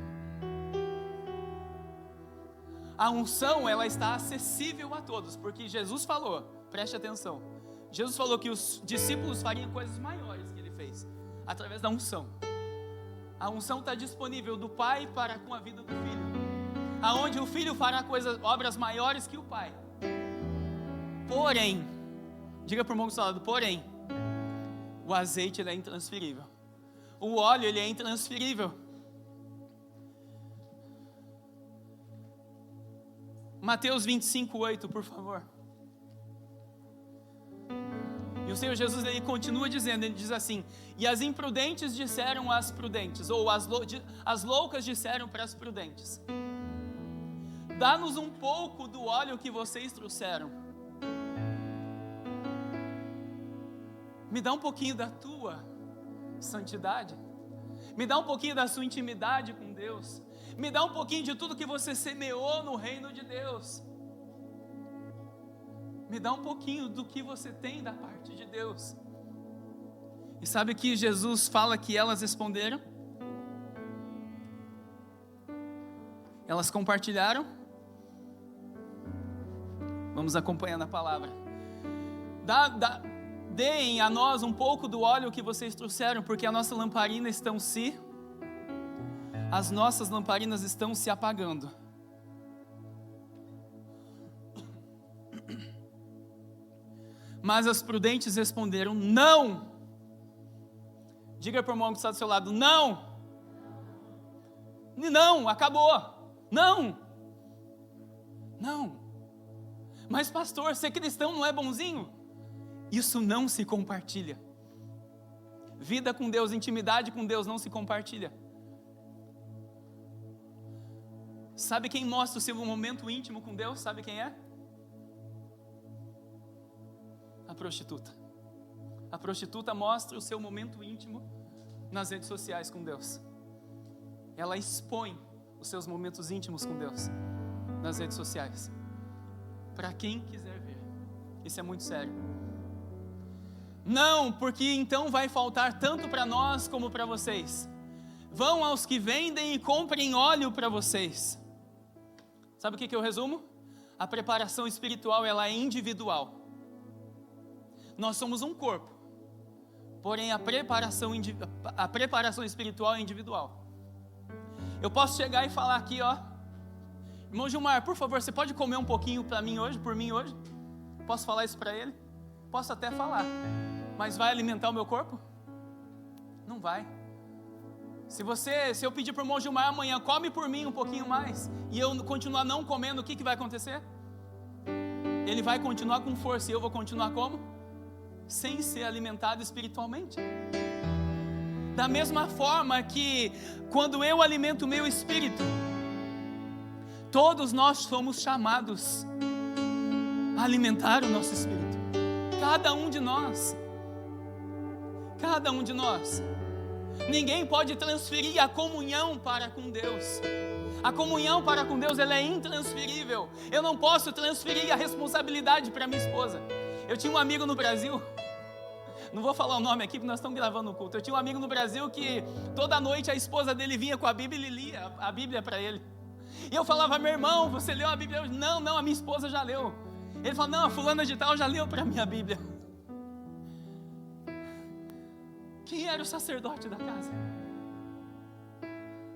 B: A unção, ela está acessível a todos, porque Jesus falou, preste atenção, Jesus falou que os discípulos fariam coisas maiores que ele fez, através da unção. A unção está disponível do Pai para com a vida do Filho, aonde o Filho fará obras maiores que o Pai. Porém, diga para o irmão que está ao lado, porém, o azeite ele é intransferível, o óleo ele é intransferível. Mateus 25, 8, por favor. E o Senhor Jesus ele continua dizendo, ele diz assim: e as imprudentes disseram às prudentes, ou as loucas disseram para as prudentes: dá-nos um pouco do óleo que vocês trouxeram. Me dá um pouquinho da tua santidade, me dá um pouquinho da sua intimidade com Deus, me dá um pouquinho de tudo que você semeou no reino de Deus, me dá um pouquinho do que você tem da parte de Deus. E sabe que Jesus fala que elas responderam? Elas compartilharam? Vamos acompanhando a palavra. Deem a nós um pouco do óleo que vocês trouxeram, porque as nossas lamparinas estão se apagando. Mas as prudentes responderam: não. Diga para o irmão que está do seu lado: não. Não, acabou. Não. Não. Mas pastor, ser cristão não é bonzinho? Isso não se compartilha. Vida com Deus, intimidade com Deus não se compartilha. Sabe quem mostra o seu momento íntimo com Deus? Sabe quem é? A prostituta. A prostituta mostra o seu momento íntimo nas redes sociais com Deus. Ela expõe os seus momentos íntimos com Deus nas redes sociais, para quem quiser ver. Isso é muito sério. Não, porque então vai faltar tanto para nós como para vocês. Vão aos que vendem e comprem óleo para vocês. Sabe o que eu resumo? A preparação espiritual, ela é individual. Nós somos um corpo, porém a preparação espiritual é individual. Eu posso chegar e falar aqui, ó: irmão Gilmar, por favor, você pode comer um pouquinho para mim hoje, por mim hoje? Posso falar isso para ele? Posso até falar, mas vai alimentar o meu corpo? Não vai. Se eu pedir para o irmão Gilmar amanhã, come por mim um pouquinho mais, e eu continuar não comendo, o que vai acontecer? Ele vai continuar com força, e eu vou continuar como? Sem ser alimentado espiritualmente. Da mesma forma que quando eu alimento o meu espírito, todos nós somos chamados a alimentar o nosso espírito. Cada um de nós. Cada um de nós. Ninguém pode transferir a comunhão para com Deus. A comunhão para com Deus, ela é intransferível. Eu não posso transferir a responsabilidade para minha esposa. Eu tinha um amigo no Brasil, não vou falar o nome aqui porque nós estamos gravando o culto. Eu tinha um amigo no Brasil que toda noite a esposa dele vinha com a Bíblia e lia a Bíblia para ele. E eu falava, meu irmão, você leu a Bíblia hoje? Não, a minha esposa já leu. Ele falou, não, a fulana de tal já leu para mim a Bíblia. Quem era o sacerdote da casa?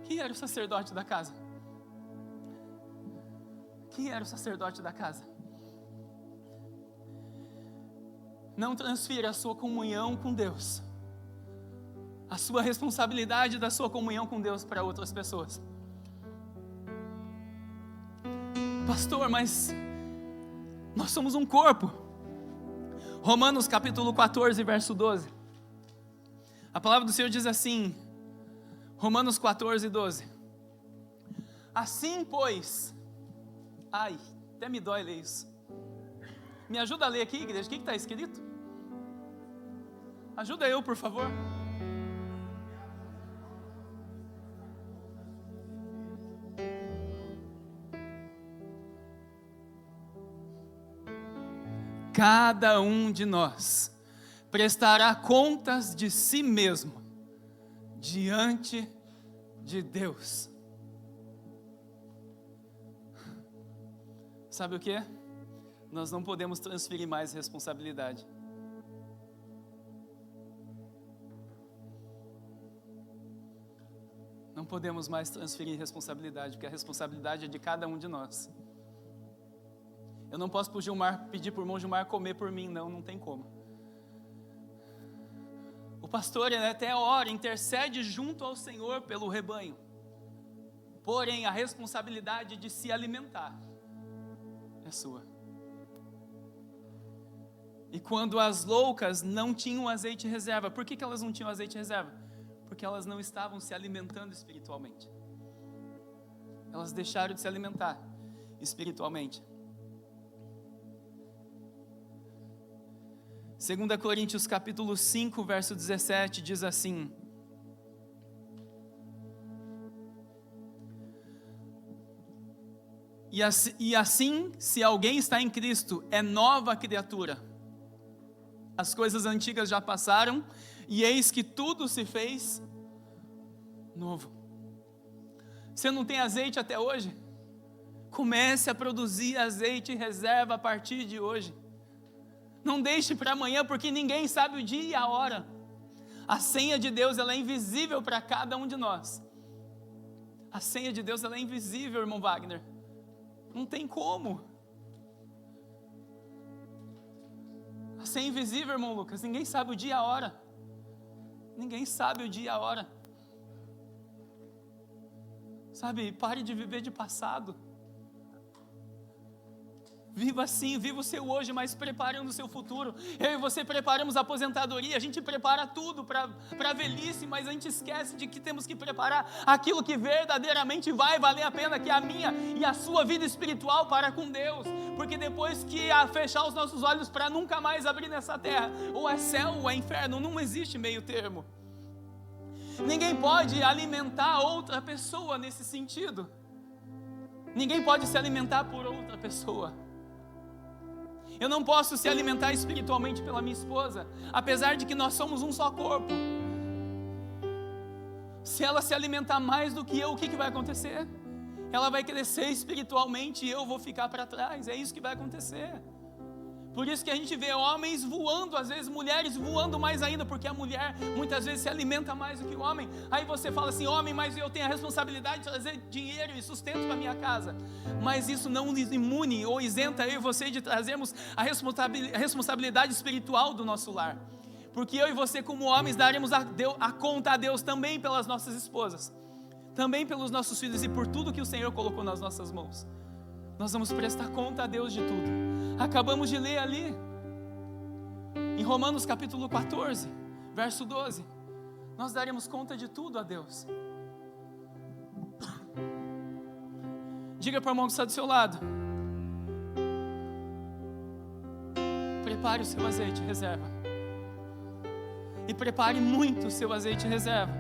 B: Quem era o sacerdote da casa? Quem era o sacerdote da casa? Não transfira a sua comunhão com Deus, a sua responsabilidade da sua comunhão com Deus para outras pessoas. Pastor, mas nós somos um corpo. Romanos capítulo 14, verso 12. A palavra do Senhor diz assim, Romanos 14, 12. Assim, pois... Ai, até me dói ler isso. Me ajuda a ler aqui, igreja, o que está escrito? Ajuda eu, por favor. Cada um de nós prestará contas de si mesmo diante de Deus. Sabe o que? Nós não podemos transferir mais responsabilidade. Não podemos mais transferir responsabilidade, porque a responsabilidade é de cada um de nós. Eu não posso pedir por irmão Gilmar comer por mim, não tem como. O pastor, ele até ora, intercede junto ao Senhor pelo rebanho. Porém, a responsabilidade de se alimentar é sua. E quando as loucas não tinham azeite reserva, por que elas não tinham azeite reserva? Porque elas não estavam se alimentando espiritualmente. Elas deixaram de se alimentar espiritualmente. 2 Coríntios capítulo 5, verso 17, diz assim: E assim, se alguém está em Cristo, é nova criatura. As coisas antigas já passaram, e eis que tudo se fez novo. Você não tem azeite até hoje? Comece a produzir azeite em reserva a partir de hoje. Não deixe para amanhã, porque ninguém sabe o dia e a hora. A senha de Deus, ela é invisível para cada um de nós. A senha de Deus, ela é invisível, irmão Wagner. Não tem como. A senha é invisível, irmão Lucas. Ninguém sabe o dia e a hora. Ninguém sabe o dia e a hora. Sabe, pare de viver de passado. Viva assim, viva o seu hoje, mas preparando o seu futuro. Eu e você preparamos a aposentadoria, a gente prepara tudo para a velhice, mas a gente esquece de que temos que preparar aquilo que verdadeiramente vai valer a pena, que é a minha e a sua vida espiritual para com Deus. Porque depois que fechar os nossos olhos para nunca mais abrir nessa terra, ou é céu ou é inferno, não existe meio termo. Ninguém pode alimentar outra pessoa nesse sentido. Ninguém pode se alimentar por outra pessoa. Eu não posso se alimentar espiritualmente pela minha esposa, apesar de que nós somos um só corpo. Se ela se alimentar mais do que eu, o que vai acontecer? Ela vai crescer espiritualmente e eu vou ficar para trás. É isso que vai acontecer. Por isso que a gente vê homens voando, às vezes mulheres voando mais ainda, porque a mulher muitas vezes se alimenta mais do que o homem. Aí você fala assim, homem, mas eu tenho a responsabilidade de trazer dinheiro e sustento para minha casa. Mas isso não nos imune ou isenta eu e você de trazermos a responsabilidade espiritual do nosso lar. Porque eu e você como homens daremos a conta a Deus também pelas nossas esposas, também pelos nossos filhos e por tudo que o Senhor colocou nas nossas mãos. Nós vamos prestar conta a Deus de tudo. Acabamos de ler ali, em Romanos capítulo 14, verso 12. Nós daremos conta de tudo a Deus. Diga para o irmão que está do seu lado: prepare o seu azeite reserva. E prepare muito o seu azeite reserva.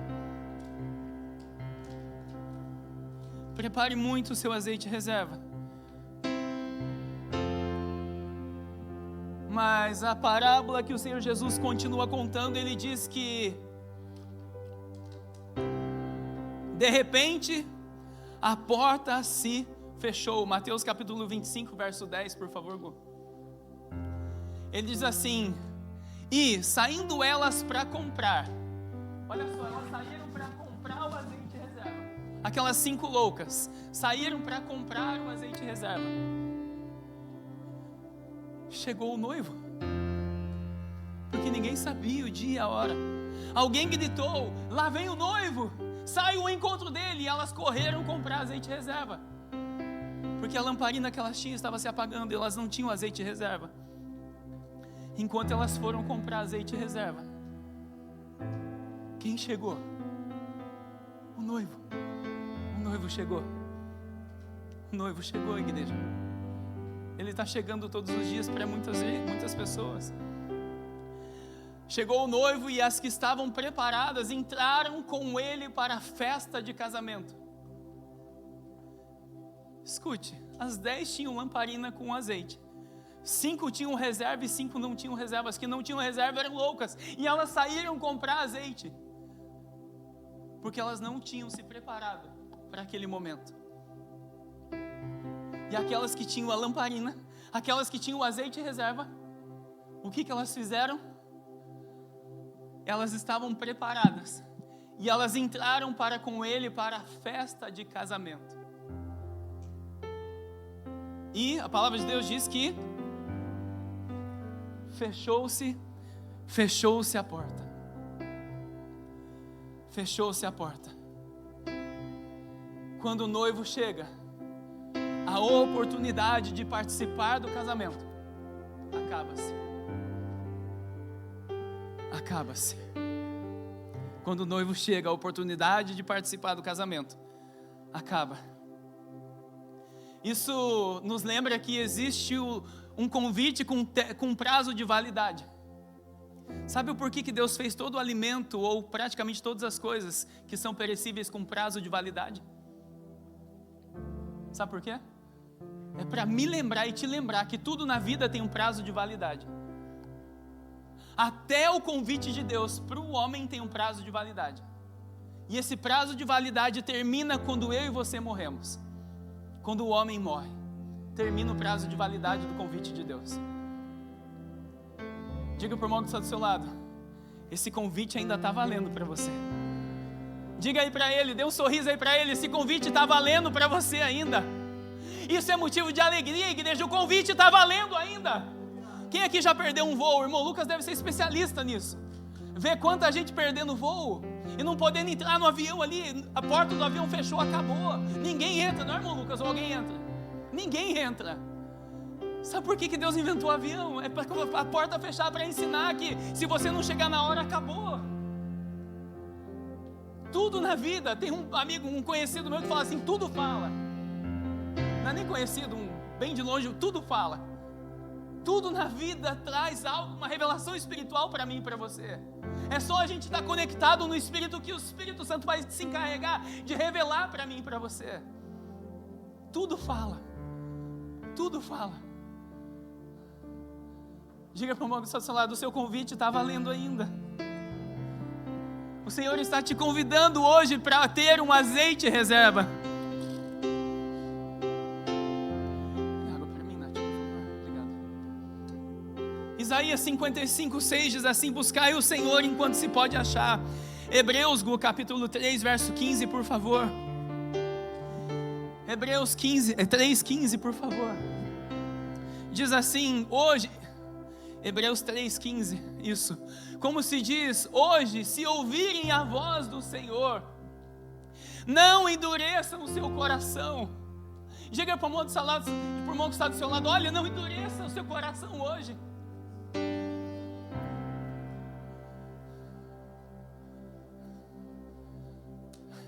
B: Prepare muito o seu azeite reserva. Mas a parábola que o Senhor Jesus continua contando, ele diz que de repente a porta se fechou. Mateus capítulo 25, verso 10, por favor, Gu. Ele diz assim: e saindo elas para comprar, olha só, elas saíram para comprar o azeite reserva. Aquelas 5 loucas saíram para comprar o azeite reserva. Chegou o noivo, porque ninguém sabia o dia e a hora. Alguém gritou: lá vem o noivo, sai ao encontro dele. E elas correram comprar azeite reserva, porque a lamparina que elas tinham estava se apagando e elas não tinham azeite reserva. Enquanto elas foram comprar azeite reserva, quem chegou? O noivo. O noivo chegou. O noivo chegou, igreja. Ele está chegando todos os dias para muitas pessoas. Chegou o noivo e as que estavam preparadas entraram com ele para a festa de casamento. Escute, as 10 tinham lamparina com azeite. 5 tinham reserva e 5 não tinham reserva. As que não tinham reserva eram loucas, e elas saíram comprar azeite, porque elas não tinham se preparado para aquele momento. E aquelas que tinham a lamparina, aquelas que tinham o azeite reserva, o que elas fizeram? Elas estavam preparadas, e elas entraram para com ele para a festa de casamento. E a palavra de Deus diz que fechou-se a porta. Fechou-se a porta. Quando o noivo chega, a oportunidade de participar do casamento acaba-se. Acaba-se. Quando o noivo chega, a oportunidade de participar do casamento acaba. Isso nos lembra que existe um convite com prazo de validade. Sabe o porquê que Deus fez todo o alimento, ou praticamente todas as coisas que são perecíveis, com prazo de validade? Sabe por quê? É para me lembrar e te lembrar que tudo na vida tem um prazo de validade. Até o convite de Deus para o homem tem um prazo de validade. E esse prazo de validade termina quando eu e você morremos. Quando o homem morre, termina o prazo de validade do convite de Deus. Diga para o irmão que está do seu lado: esse convite ainda está valendo para você. Diga aí para ele, dê um sorriso aí para ele: esse convite está valendo para você ainda. Isso é motivo de alegria, igreja, o convite está valendo ainda. Quem aqui já perdeu um voo? O irmão Lucas deve ser especialista nisso. Vê quanta gente perdendo voo e não podendo entrar no avião ali, a porta do avião fechou, acabou. Ninguém entra, não é, irmão Lucas? Ou alguém entra? Ninguém entra. Sabe por que Deus inventou o avião? É para a porta fechar, para ensinar que se você não chegar na hora, acabou. Tudo na vida, tem um amigo, um conhecido meu que fala assim: tudo fala. Não é nem conhecido, bem de longe, tudo fala. Tudo na vida traz algo, uma revelação espiritual para mim e para você. É só a gente estar conectado no Espírito que o Espírito Santo vai se encarregar de revelar para mim e para você. Tudo fala. Tudo fala. Diga para o irmão que está do seu lado: o seu convite está valendo ainda. O Senhor está te convidando hoje para ter um azeite reserva. Isaías 55:6 diz assim: buscai o Senhor enquanto se pode achar. Hebreus, capítulo 3, verso 15, por favor. Hebreus 3:15, por favor. Diz assim, hoje, Hebreus 3:15, isso. Como se diz, hoje, se ouvirem a voz do Senhor, não endureçam o seu coração. Diga para o irmão que está do seu lado: olha, não endureça o seu coração hoje.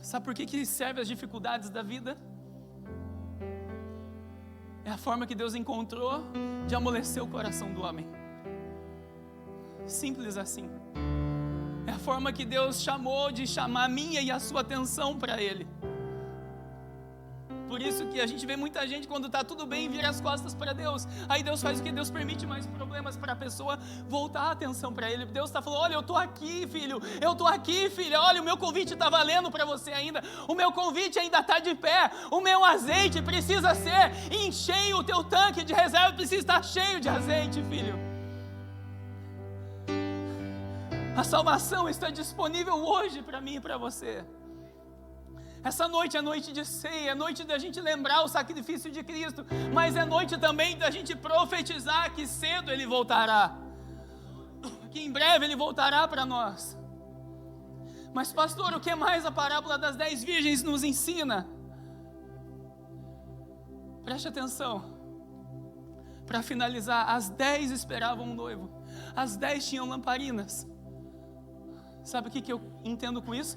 B: Sabe por que serve as dificuldades da vida? É a forma que Deus encontrou de amolecer o coração do homem. Simples assim. É a forma que Deus chamou de chamar a minha e a sua atenção para Ele. Por isso que a gente vê muita gente quando está tudo bem vira as costas para Deus. Aí Deus faz o que? Deus permite mais problemas para a pessoa voltar a atenção para Ele. Deus está falando: olha, eu estou aqui, filho, eu estou aqui, filha, olha, o meu convite está valendo para você ainda, o meu convite ainda está de pé, o meu azeite precisa ser encher, o teu tanque de reserva precisa estar cheio de azeite, filho. A salvação está disponível hoje para mim e para você. Essa noite é noite de ceia, é noite da gente lembrar o sacrifício de Cristo, mas é noite também da gente profetizar que cedo Ele voltará, que em breve Ele voltará para nós. Mas pastor, o que mais a parábola das 10 virgens nos ensina? Preste atenção. Para finalizar, as 10 esperavam um noivo, as 10 tinham lamparinas. Sabe o que eu entendo com isso?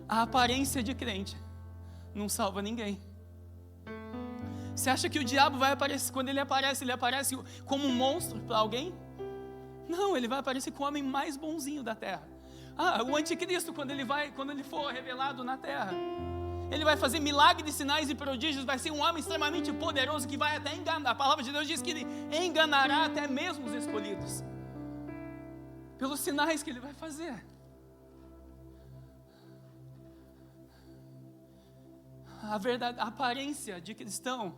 B: A aparência de crente não salva ninguém. Você acha que o diabo vai aparecer, quando ele aparece como um monstro para alguém? Não, ele vai aparecer como o homem mais bonzinho da terra. O anticristo, quando ele for revelado na terra, ele vai fazer milagres, sinais e prodígios, vai ser um homem extremamente poderoso que vai até enganar. A palavra de Deus diz que ele enganará até mesmo os escolhidos, pelos sinais que ele vai fazer. A aparência de cristão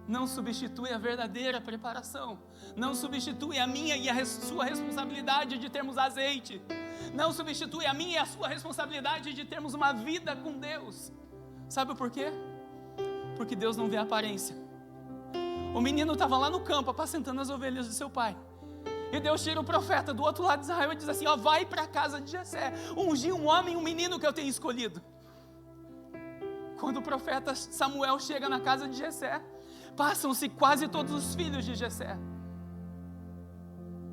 B: não substitui a verdadeira preparação, não substitui a minha e a sua responsabilidade de termos azeite, não substitui a minha e a sua responsabilidade de termos uma vida com Deus. Sabe por quê? Porque Deus não vê a aparência. O menino estava lá no campo apacentando as ovelhas de seu pai, e Deus tira o profeta do outro lado de Israel e diz assim: vai para a casa de Jessé, ungir um homem, um menino que eu tenho escolhido. Quando o profeta Samuel chega na casa de Jessé, passam-se quase todos os filhos de Jessé,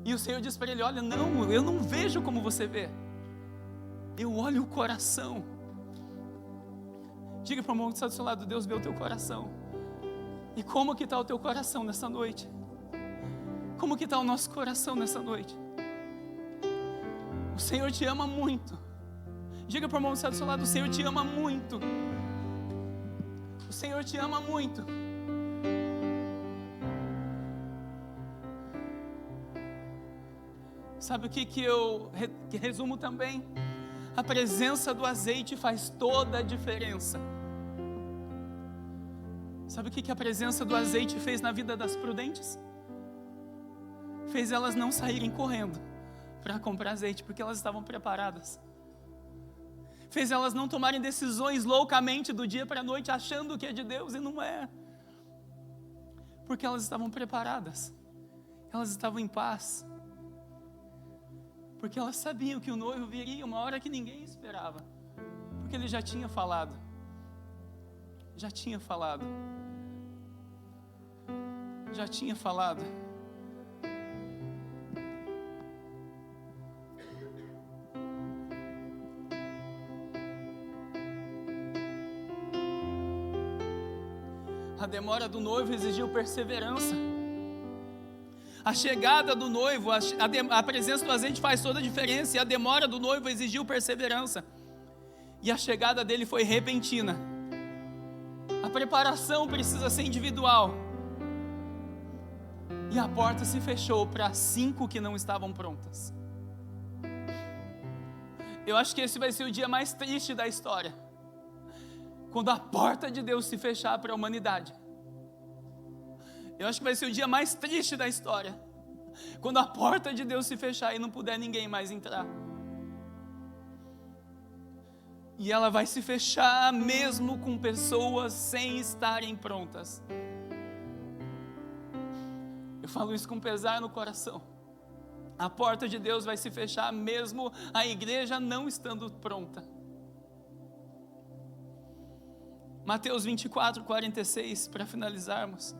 B: e o Senhor diz para ele: olha, não, eu não vejo como você vê, eu olho o coração. Diga para o irmão que está do seu lado: Deus vê o teu coração. E como que está o teu coração nessa noite? Como que está o nosso coração nessa noite? O Senhor te ama muito. Diga para o irmão que está do seu lado: o Senhor te ama muito. O Senhor te ama muito. Sabe o que eu resumo também? A presença do azeite faz toda a diferença. Sabe o que a presença do azeite fez na vida das prudentes? Fez elas não saírem correndo para comprar azeite, porque elas estavam preparadas. Fez elas não tomarem decisões loucamente do dia para a noite, achando que é de Deus e não é. Porque elas estavam preparadas, elas estavam em paz, porque elas sabiam que o noivo viria uma hora que ninguém esperava, porque ele já tinha falado. Já tinha falado. A demora do noivo exigiu perseverança. A chegada do noivo, a presença do azeite faz toda a diferença. E a demora do noivo exigiu perseverança. E a chegada dele foi repentina. A preparação precisa ser individual. E a porta se fechou para 5 que não estavam prontas. Eu acho que esse vai ser o dia mais triste da história, quando a porta de Deus se fechar para a humanidade. Eu acho que vai ser o dia mais triste da história, quando a porta de Deus se fechar e não puder ninguém mais entrar. E ela vai se fechar mesmo com pessoas sem estarem prontas. Eu falo isso com pesar no coração. A porta de Deus vai se fechar mesmo a igreja não estando pronta. Mateus 24, 46, para finalizarmos.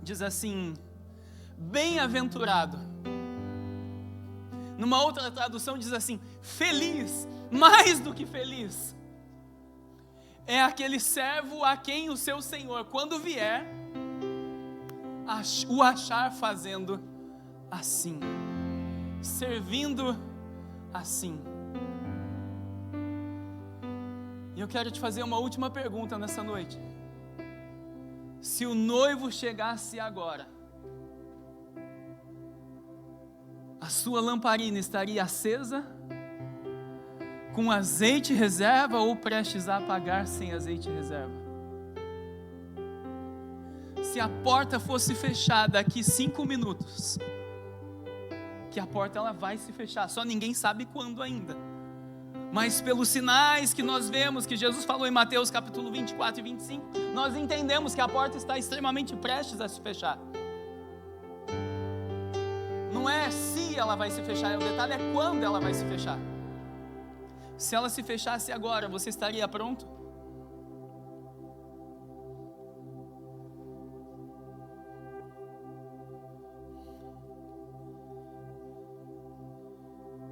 B: Diz assim: bem-aventurado. Numa outra tradução diz assim: feliz, mais do que feliz, é aquele servo a quem o seu Senhor, quando vier, o achar fazendo assim, servindo assim. E eu quero te fazer uma última pergunta nessa noite. Se o noivo chegasse agora, a sua lamparina estaria acesa, com azeite reserva ou prestes a apagar sem azeite reserva? Se a porta fosse fechar daqui 5 minutos, que a porta ela vai se fechar, só ninguém sabe quando ainda, mas pelos sinais que nós vemos, que Jesus falou em Mateus capítulo 24 e 25, nós entendemos que a porta está extremamente prestes a se fechar. Não é se ela vai se fechar, o detalhe é quando ela vai se fechar. Se ela se fechasse agora, você estaria pronto?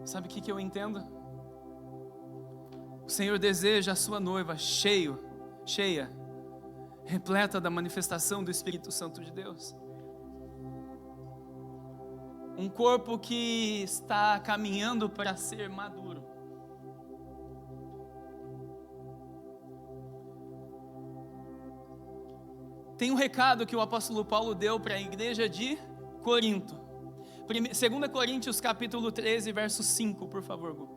B: Sabe o que eu entendo? O Senhor deseja a sua noiva cheia, repleta da manifestação do Espírito Santo de Deus. Um corpo que está caminhando para ser maduro. Tem um recado que o apóstolo Paulo deu para a igreja de Corinto. 2 Coríntios capítulo 13, verso 5, por favor, Gu.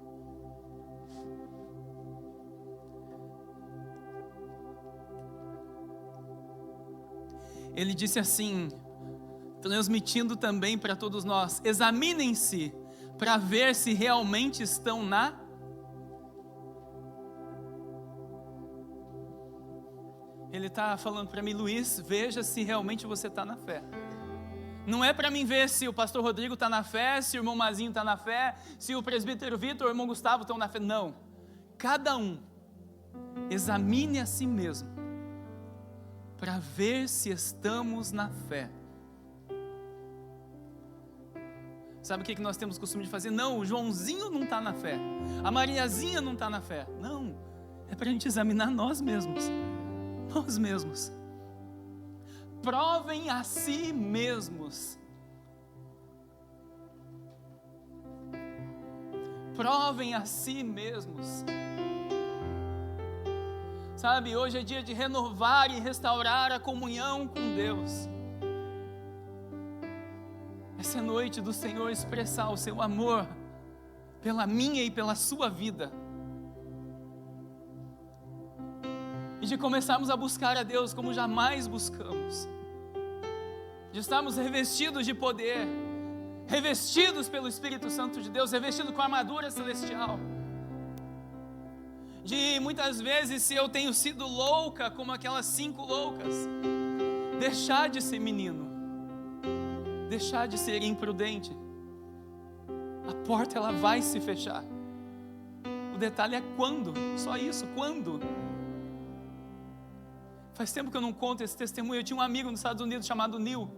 B: Ele disse assim, transmitindo também para todos nós: examinem-se para ver se realmente estão na... Ele está falando para mim, Luiz, veja se realmente você está na fé. Não é para mim ver se o pastor Rodrigo está na fé, se o irmão Mazinho está na fé, se o presbítero Vitor ou o irmão Gustavo estão na fé. Não. Cada um examine a si mesmo para ver se estamos na fé. Sabe o que nós temos o costume de fazer? Não, o Joãozinho não está na fé, a Mariazinha não está na fé. Não, é para a gente examinar nós mesmos. Nós mesmos. Provem a si mesmos. Provem a si mesmos. Sabe, hoje é dia de renovar e restaurar a comunhão com Deus. Essa é noite do Senhor expressar o seu amor pela minha e pela sua vida. E de começarmos a buscar a Deus como jamais buscamos. De estarmos revestidos de poder, revestidos pelo Espírito Santo de Deus, revestidos com a armadura celestial. De muitas vezes, se eu tenho sido louca como aquelas 5 loucas, deixar de ser menino, deixar de ser imprudente. A porta ela vai se fechar. O detalhe é quando, só isso, quando. Faz tempo que eu não conto esse testemunho. Eu tinha um amigo nos Estados Unidos chamado Neil.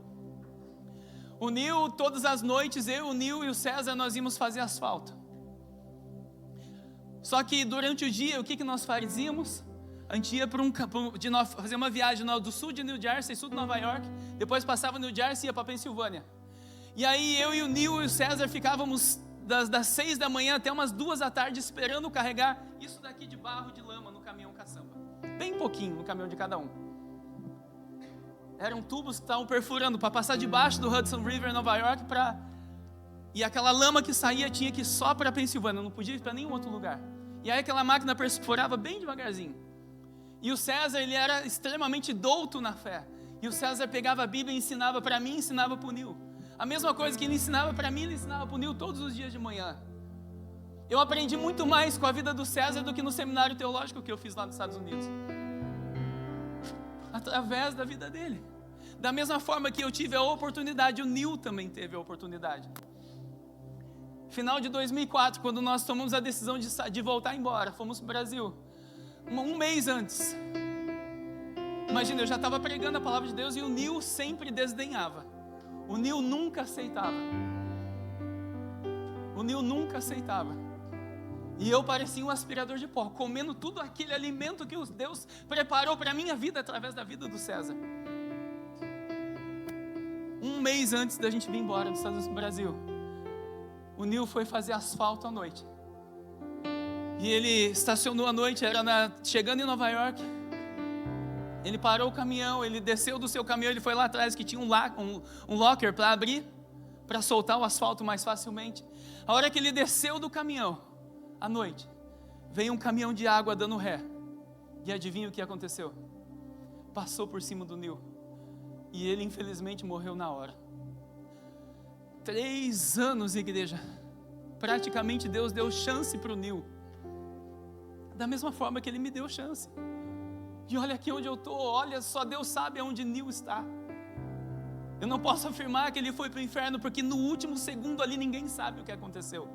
B: O Neil, todas as noites, o Neil e o César, nós íamos fazer asfalto. Só que durante o dia, o que nós fazíamos? A gente ia fazer uma viagem do sul de New Jersey, sul de Nova York, depois passava New Jersey e ia para Pensilvânia. E aí eu e o Neil e o César ficávamos das 6 da manhã até umas 2 da tarde esperando carregar isso daqui de barro de lama no caminhão caçamba. Bem pouquinho no caminhão de cada um. Eram tubos que estavam perfurando para passar debaixo do Hudson River, Nova York, e aquela lama que saía tinha que ir só para Pensilvânia, não podia ir para nenhum outro lugar. E aí aquela máquina perfurava bem devagarzinho. E o César, ele era extremamente douto na fé. E o César pegava a Bíblia e ensinava para mim, ensinava para o Neil. A mesma coisa que ele ensinava para mim, ele ensinava para o Neil todos os dias de manhã. Eu aprendi muito mais com a vida do César do que no seminário teológico que eu fiz lá nos Estados Unidos. Através da vida dele. Da mesma forma que eu tive a oportunidade, o Neil também teve a oportunidade. Final de 2004, quando nós tomamos a decisão de voltar embora, fomos para o Brasil. Um mês antes. Imagina, eu já estava pregando a palavra de Deus e o Neil sempre desdenhava. O Neil nunca aceitava. O Neil nunca aceitava. E eu parecia um aspirador de pó, comendo tudo aquele alimento que Deus preparou para a minha vida através da vida do César. um mês antes da gente vir embora dos Estados Unidos do Brasil, o Nil foi fazer asfalto à noite. E ele estacionou à noite, chegando em Nova York. Ele parou o caminhão, ele desceu do seu caminhão, ele foi lá atrás que tinha um locker para abrir, para soltar o asfalto mais facilmente. A hora que ele desceu do caminhão, à noite, veio um caminhão de água dando ré. E adivinha o que aconteceu? Passou por cima do Nil. E ele infelizmente morreu na hora. 3 anos, igreja. Praticamente Deus deu chance para o Nil. Da mesma forma que Ele me deu chance. E olha aqui onde eu estou, olha, só Deus sabe aonde Nil está. Eu não posso afirmar que ele foi para o inferno, porque no último segundo ali ninguém sabe o que aconteceu.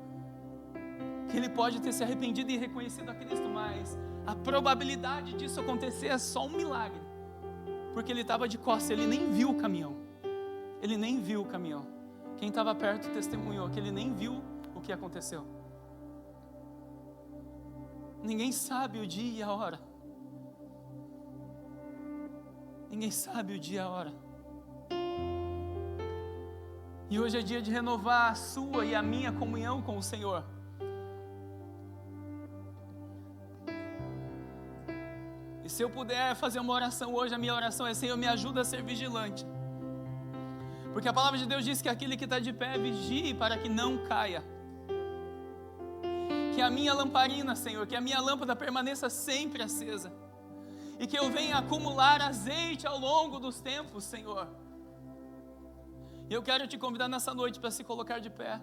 B: Que ele pode ter se arrependido e reconhecido a Cristo, mas a probabilidade disso acontecer é só um milagre. Porque ele estava de costas, ele nem viu o caminhão. Ele nem viu o caminhão. Quem estava perto testemunhou que ele nem viu o que aconteceu. Ninguém sabe o dia e a hora. Ninguém sabe o dia e a hora. E hoje é dia de renovar a sua e a minha comunhão com o Senhor. E se eu puder fazer uma oração hoje, a minha oração é: Senhor, me ajuda a ser vigilante. Porque a palavra de Deus diz que aquele que está de pé, vigie para que não caia. Que a minha lamparina, Senhor, que a minha lâmpada permaneça sempre acesa. E que eu venha acumular azeite ao longo dos tempos, Senhor. E eu quero te convidar nessa noite para se colocar de pé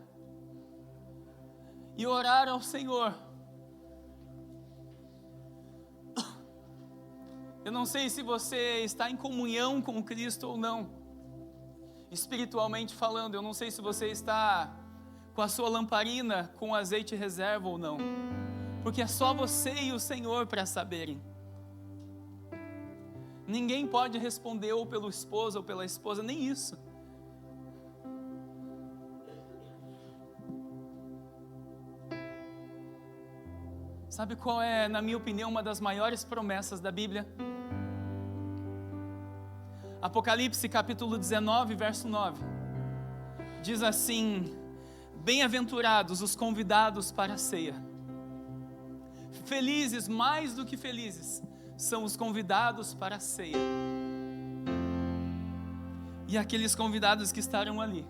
B: e orar ao Senhor. Eu não sei se você está em comunhão com Cristo ou não, espiritualmente falando. Eu não sei se você está com a sua lamparina com azeite reserva ou não, porque é só você e o Senhor para saberem. Ninguém pode responder ou pelo esposo ou pela esposa, nem isso. Sabe qual é, na minha opinião, uma das maiores promessas da Bíblia? Apocalipse capítulo 19, verso 9. Diz assim: bem-aventurados os convidados para a ceia. Felizes, mais do que felizes, são os convidados para a ceia. E aqueles convidados que estarão ali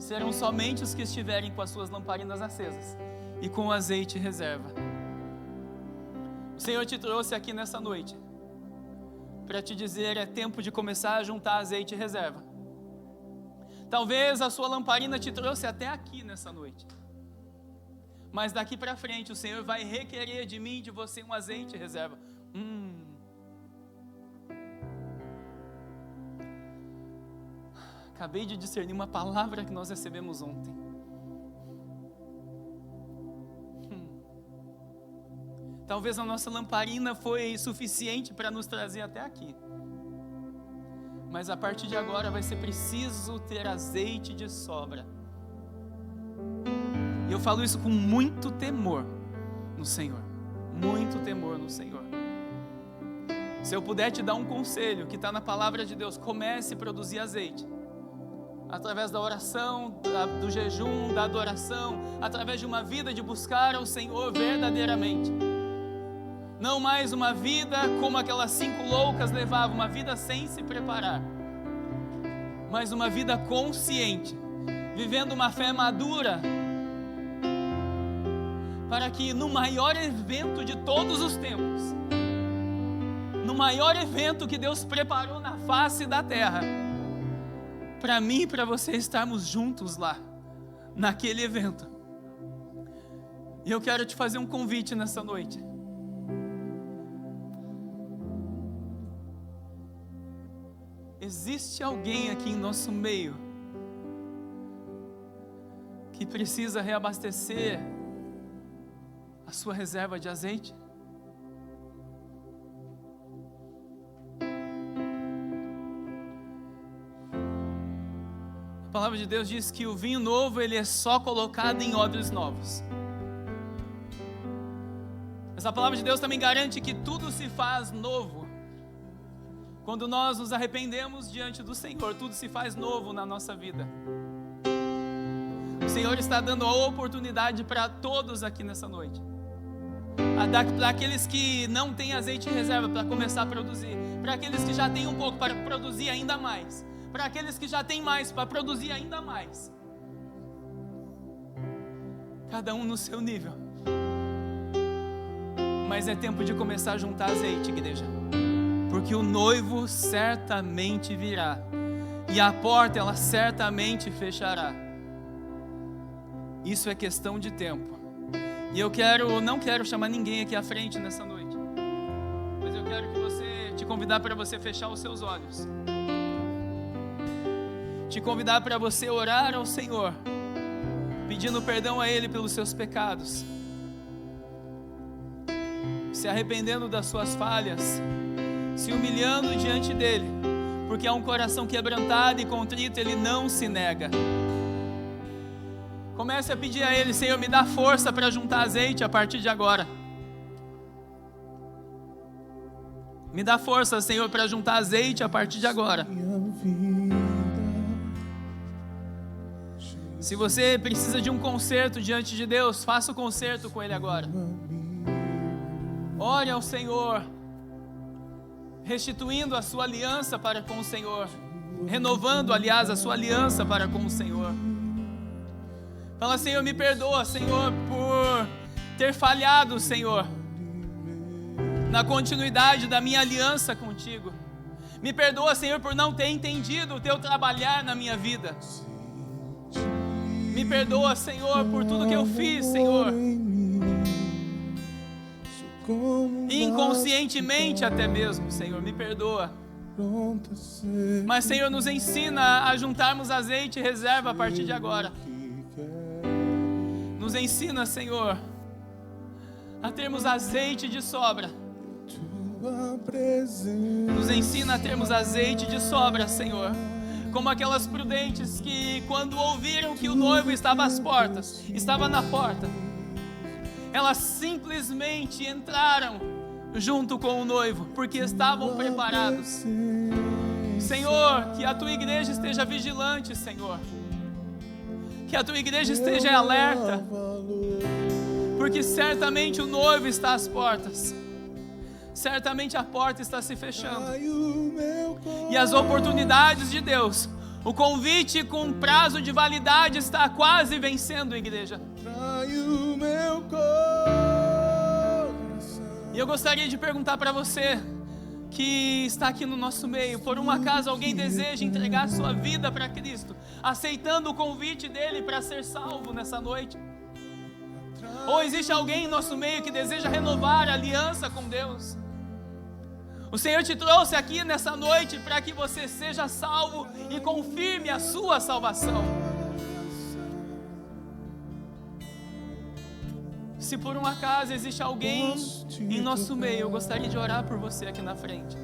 B: serão somente os que estiverem com as suas lamparinas acesas e com o azeite reserva. O Senhor te trouxe aqui nessa noite para te dizer: é tempo de começar a juntar azeite reserva. Talvez a sua lamparina te trouxe até aqui nessa noite, mas daqui para frente o Senhor vai requerer de mim e de você um azeite reserva. Acabei de discernir uma palavra que nós recebemos ontem. Talvez a nossa lamparina foi suficiente para nos trazer até aqui, mas a partir de agora vai ser preciso ter azeite de sobra. E eu falo isso com muito temor no Senhor, muito temor no Senhor. Se eu puder te dar um conselho que está na palavra de Deus, comece a produzir azeite, através da oração, do jejum, da adoração, através de uma vida de buscar ao Senhor verdadeiramente. Não mais uma vida como aquelas 5 loucas levavam, uma vida sem se preparar, mas uma vida consciente, vivendo uma fé madura, para que no maior evento de todos os tempos, no maior evento que Deus preparou na face da terra, para mim e para você estarmos juntos lá, naquele evento. E eu quero te fazer um convite nessa noite. Existe alguém aqui em nosso meio que precisa reabastecer a sua reserva de azeite? A palavra de Deus diz que o vinho novo, ele é só colocado em odres novos. Mas a palavra de Deus também garante que tudo se faz novo Quando nós nos arrependemos diante do Senhor, tudo se faz novo na nossa vida. O Senhor está dando a oportunidade para todos aqui nessa noite. Para aqueles que não têm azeite em reserva para começar a produzir. Para aqueles que já têm um pouco para produzir ainda mais. Para aqueles que já têm mais para produzir ainda mais. Cada um no seu nível. Mas é tempo de começar a juntar azeite, igreja. Porque o noivo certamente virá. E a porta, ela certamente fechará. Isso é questão de tempo. E eu não quero chamar ninguém aqui à frente nessa noite. Mas eu quero te convidar para você fechar os seus olhos. Te convidar para você orar ao Senhor, pedindo perdão a Ele pelos seus pecados. Se arrependendo das suas falhas, se humilhando diante dEle, porque há um coração quebrantado e contrito, Ele não se nega. Comece a pedir a Ele: Senhor, me dá força para juntar azeite a partir de agora. Me dá força, Senhor, para juntar azeite a partir de agora. Se você precisa de um conserto diante de Deus, faça o conserto com Ele agora. Ore ao Senhor, restituindo a sua aliança para com o Senhor, renovando, aliás, a sua aliança para com o Senhor. Fala: Senhor, me perdoa, Senhor, por ter falhado, Senhor, na continuidade da minha aliança contigo. Me perdoa, Senhor, por não ter entendido o teu trabalhar na minha vida. Me perdoa, Senhor, por tudo que eu fiz, Senhor, inconscientemente até mesmo, Senhor, me perdoa. Mas, Senhor, nos ensina a juntarmos azeite e reserva a partir de agora. Nos ensina, Senhor, a termos azeite de sobra. Nos ensina a termos azeite de sobra, Senhor. Como aquelas prudentes que, quando ouviram que o noivo estava às portas, estava na porta, elas simplesmente entraram junto com o noivo, porque estavam preparados. Senhor, que a tua igreja esteja vigilante, Senhor. Que a tua igreja esteja alerta, porque certamente o noivo está às portas. Certamente a porta está se fechando. E as oportunidades de Deus, o convite com prazo de validade está quase vencendo, igreja. E eu gostaria de perguntar para você que está aqui no nosso meio: por um acaso alguém deseja entregar sua vida para Cristo, aceitando o convite dele para ser salvo nessa noite? Ou existe alguém em nosso meio que deseja renovar a aliança com Deus? O Senhor te trouxe aqui nessa noite para que você seja salvo e confirme a sua salvação. Se por um acaso existe alguém em nosso meio, eu gostaria de orar por você aqui na frente.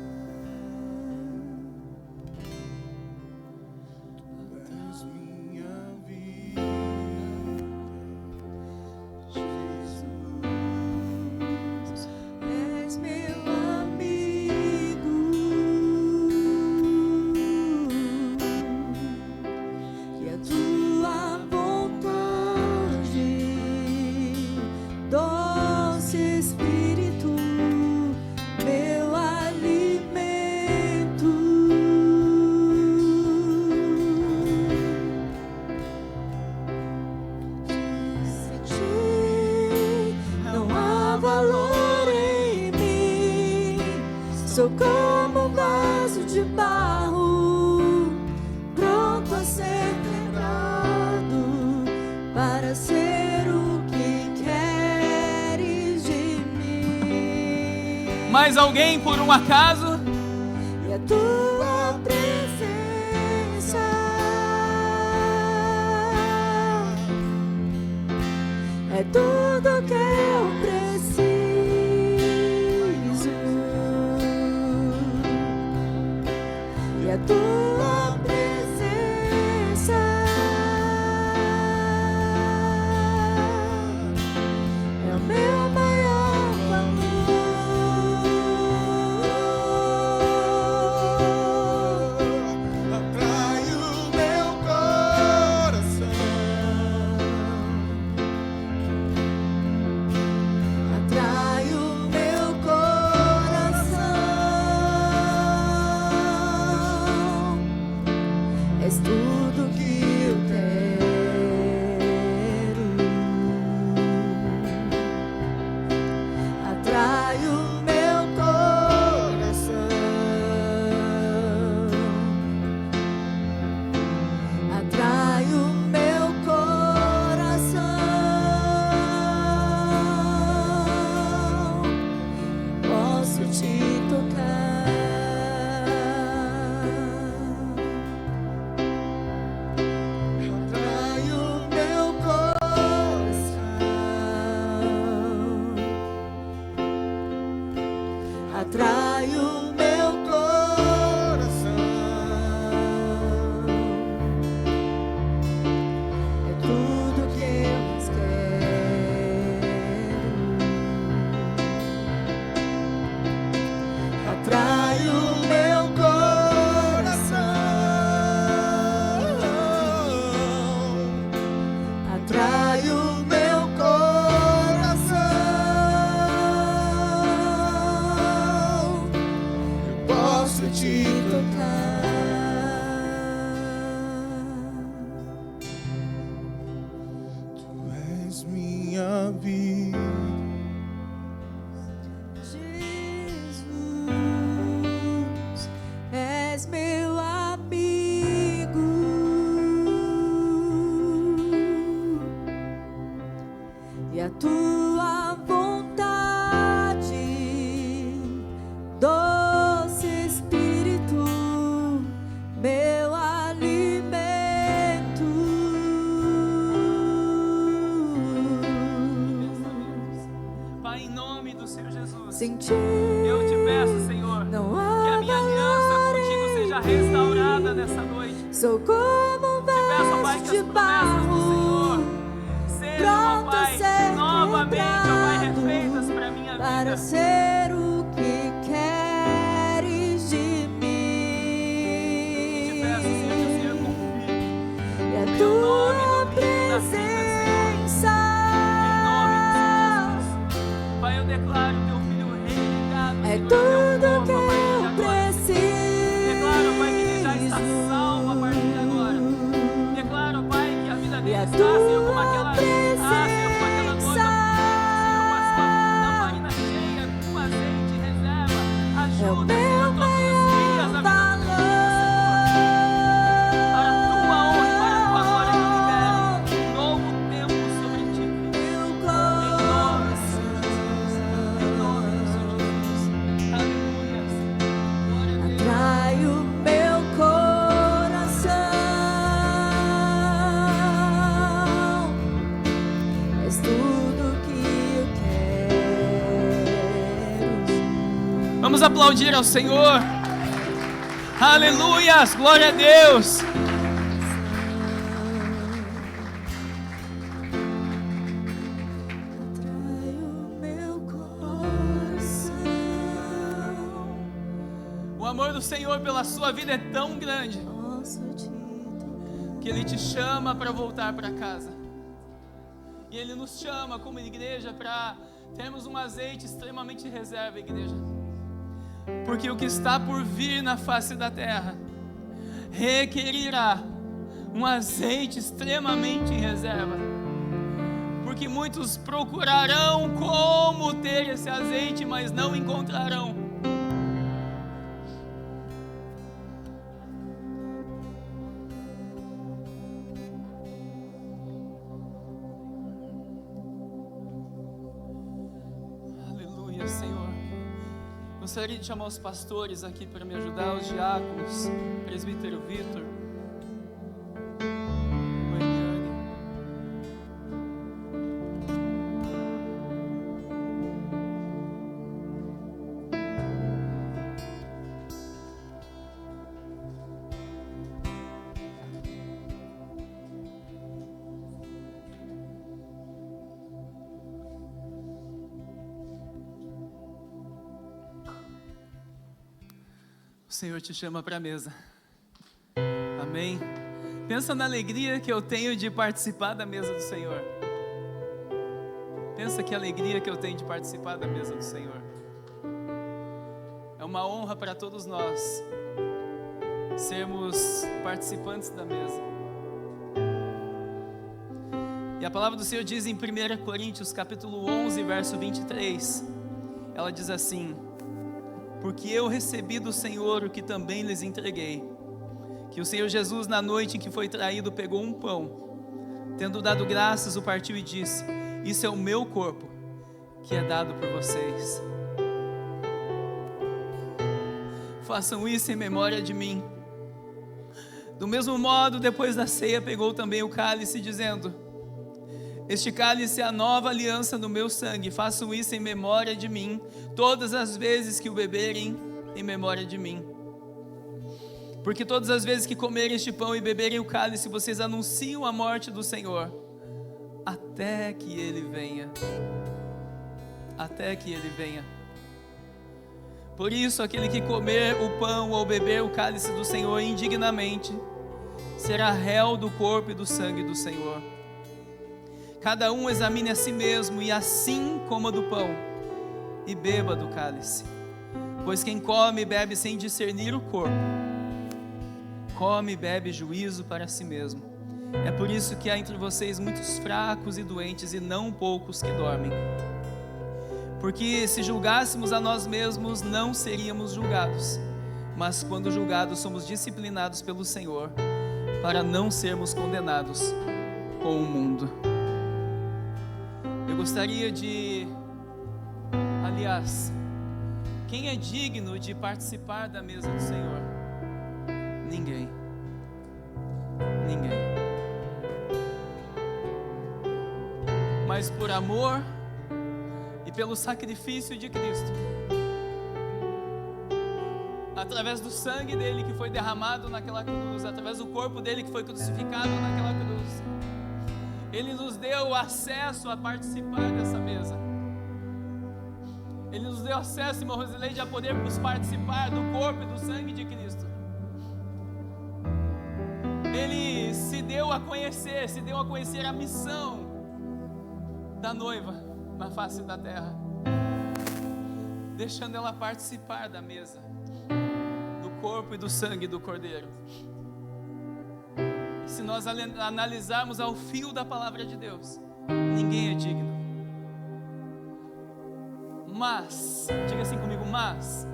D: Sou como um vaso de barro, pronto a ser quebrado, para ser o que queres de mim.
B: Mais alguém por um acaso?
D: E a tua presença é tudo que eu preciso. E a tua presença é o meu maior valor. atrai o meu coração.
C: Eu posso te
D: Tocar.
C: Tu és minha vida.
D: Jesus, és meu amigo, e a tua vontade, doce Espírito, meu alimento.
B: Pai, em nome do Senhor Jesus,
D: Sem ti
B: eu te peço, Senhor,
D: não
B: que
D: há
B: a minha aliança contigo seja restaurada nessa noite.
D: Sou como um
B: Te peço, ó Pai,
D: vaso
B: que
D: de
B: as promessas do Senhor
D: barro,
B: sejam, ó
D: pronto a
B: Pai,
D: ser
B: novamente, ó Pai,
D: quebrado,
B: refeitas para a minha
D: para
B: vida.
D: ser o que queres de
B: E te peço, Senhor, que o
D: mim,
B: Senhor confirme
D: e a
B: em nome
D: tua
B: do Filho da vida, Senhor.
D: presença
B: Em nome do Senhor Jesus. Pai, eu declaro teu filho religado,
D: é
B: Senhor,
D: tudo
B: teu
D: que
B: corpo a partir de
D: eu
B: agora. Declaro, Pai, que ele já está salvo a partir de agora. Declaro, Pai, que a vida
D: e
B: dele
D: a
B: está, Senhor, como
D: tua
B: aquela, Senhor, como aquela noiva, Senhor, com a sua lamparina cheia, com azeite em reserva.
D: é o
B: Ajuda,
D: meu
B: Senhor, todos os dias a
D: maior
B: vida do
D: valor.
B: para a tua honra e para a tua glória, eu libero um novo tempo sobre ti, Filho.
D: Meu
B: Em nome do
D: coração.
B: Senhor Jesus. Em nome do Senhor Jesus. Aleluia. Glória a Deus.
D: Atrai o meu coração, és tudo que eu quero.
B: Vamos aplaudir ao Senhor. Aleluias. Glória a Deus.
D: Atrai o meu coração.
B: O amor do Senhor pela sua vida é tão grande
D: Posso te tocar.
B: que Ele te chama para voltar para casa. E Ele nos chama como igreja para termos um azeite extremamente reserva, igreja. Porque o que está por vir na face da terra requerirá um azeite extremamente em reserva. Porque muitos procurarão como ter esse azeite, mas não encontrarão. Aleluia, Senhor. Gostaria de chamar os pastores aqui para me ajudar, os diáconos, presbítero Vitor, Goiânia. O Senhor te chama para a mesa. Amém? Pensa na alegria que eu tenho de participar da mesa do Senhor. Pensa que alegria que eu tenho de participar da mesa do Senhor. É uma honra para todos nós sermos participantes da mesa. E a palavra do Senhor diz em 1 Coríntios capítulo 11, verso 23. Ela diz assim: porque eu recebi do Senhor o que também lhes entreguei, que o Senhor Jesus, na noite em que foi traído, pegou um pão, tendo dado graças, o partiu e disse: isso é o meu corpo, que é dado por vocês. Façam isso em memória de mim. Do mesmo modo, depois da ceia, pegou também o cálice, dizendo: este cálice é a nova aliança no meu sangue. Façam isso em memória de mim, todas as vezes que o beberem, em memória de mim. Porque todas as vezes que comerem este pão e beberem o cálice, vocês anunciam a morte do Senhor, até que Ele venha. Até que Ele venha. Por isso, aquele que comer o pão ou beber o cálice do Senhor indignamente, será réu do corpo e do sangue do Senhor. Cada um examine a si mesmo, e assim coma do pão e beba do cálice. Pois quem come e bebe sem discernir o corpo, come e bebe juízo para si mesmo. É por isso que há entre vocês muitos fracos e doentes, e não poucos que dormem. Porque se julgássemos a nós mesmos, não seríamos julgados. Mas quando julgados, somos disciplinados pelo Senhor, para não sermos condenados com o mundo. Eu gostaria de... Aliás, quem é digno de participar da mesa do Senhor? Ninguém. Ninguém. Mas por amor e pelo sacrifício de Cristo, através do sangue dele que foi derramado naquela cruz, através do corpo dele que foi crucificado naquela cruz, ele nos deu acesso a participar dessa mesa. Ele nos deu acesso, irmão Rosileide, a podermos participar do corpo e do sangue de Cristo. Ele se deu a conhecer a missão da noiva na face da terra, deixando ela participar da mesa, do corpo e do sangue do Cordeiro. E se nós analisarmos ao fio da palavra de Deus, ninguém é digno. Mas, diga assim comigo, mas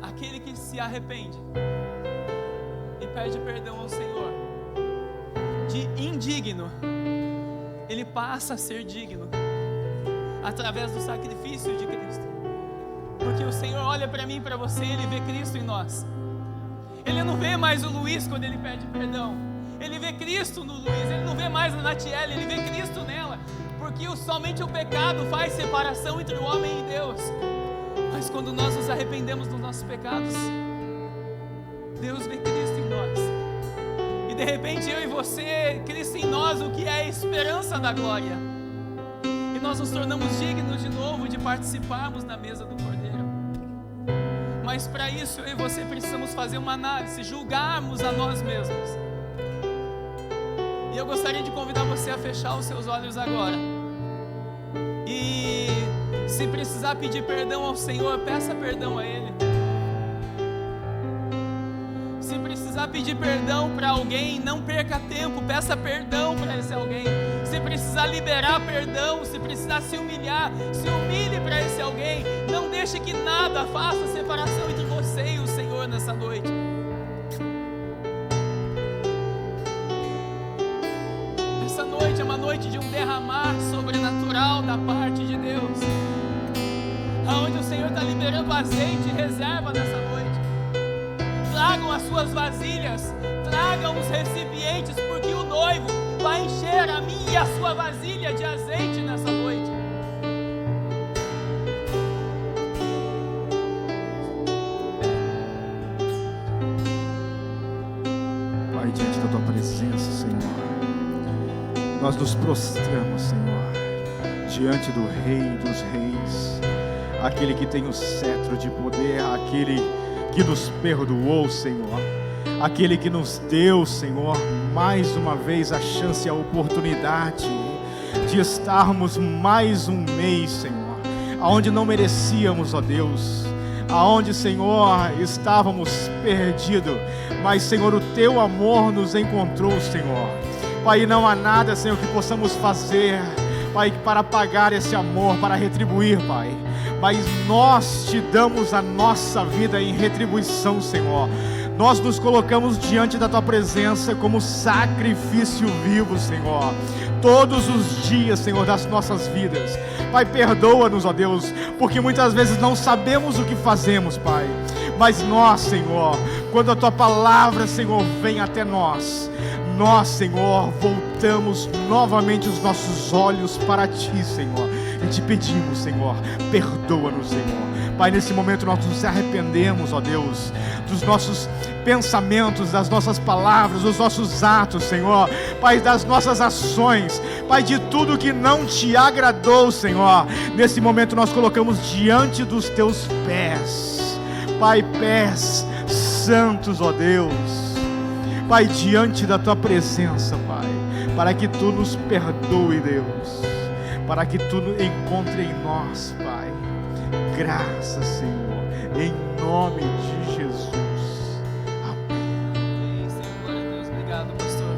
B: aquele que se arrepende e pede perdão ao Senhor, de indigno, ele passa a ser digno através do sacrifício de Cristo. Porque o Senhor olha para mim e para você, ele vê Cristo em nós. Ele não vê mais o Luiz quando ele pede perdão, ele vê Cristo no Luiz. Ele não vê mais a Natiele, ele vê Cristo nela. Porque somente o pecado faz separação entre o homem e Deus. Mas quando nós nos arrependemos dos nossos pecados, Deus vê Cristo em nós. E de repente eu e você, Cristo em nós, o que é a esperança da glória. E nós nos tornamos dignos de novo de participarmos da mesa do Cordeiro. Mas para isso eu e você precisamos fazer uma análise, julgarmos a nós mesmos. E eu gostaria de convidar você a fechar os seus olhos agora. E se precisar pedir perdão ao Senhor, peça perdão a Ele. Se precisar pedir perdão para alguém, não perca tempo, peça perdão para esse alguém. Se precisar liberar perdão, se precisar se humilhar, se humilhe para esse alguém. Não deixe que nada faça separação entre você e o Senhor nessa noite. Essa noite é uma noite de um derramar sobrenatural da parte de Deus, aonde o Senhor está liberando azeite e reserva nessa noite. Tragam as suas vasilhas, tragam os recipientes, porque o noivo vai encher a minha e a sua vasilha de azeite nessa noite.
C: Pai, diante da tua presença, Senhor, nós nos prostramos, Senhor, diante do Rei dos Reis, aquele que tem o cetro de poder, aquele que nos perdoou, Senhor, aquele que nos deu, Senhor, mais uma vez a chance e a oportunidade de estarmos mais um mês, Senhor, aonde não merecíamos, ó Deus, aonde, Senhor, estávamos perdidos, mas, Senhor, o teu amor nos encontrou, Senhor. Pai, não há nada, Senhor, que possamos fazer, Pai, para pagar esse amor, para retribuir, Pai. Mas nós te damos a nossa vida em retribuição, Senhor. Nós nos colocamos diante da tua presença como sacrifício vivo, Senhor. Todos os dias, Senhor, das nossas vidas. Pai, perdoa-nos, ó Deus, porque muitas vezes não sabemos o que fazemos, Pai. Mas nós, Senhor, quando a tua palavra, Senhor, vem até nós, Senhor, voltamos novamente os nossos olhos para ti, Senhor, e te pedimos, Senhor, perdoa-nos, Senhor. Pai, nesse momento nós nos arrependemos, ó Deus, dos nossos pensamentos, das nossas palavras, dos nossos atos, Senhor, Pai, das nossas ações, Pai, de tudo que não te agradou, Senhor. Nesse momento nós colocamos diante dos teus pés, Pai, pés santos, ó Deus, Pai, diante da tua presença, Pai. para que Tu nos perdoe, Deus, para que Tu encontre em nós, Pai, graça, Senhor, em nome de Jesus. Amém.
B: Senhor, glória a Deus. Obrigado, pastor.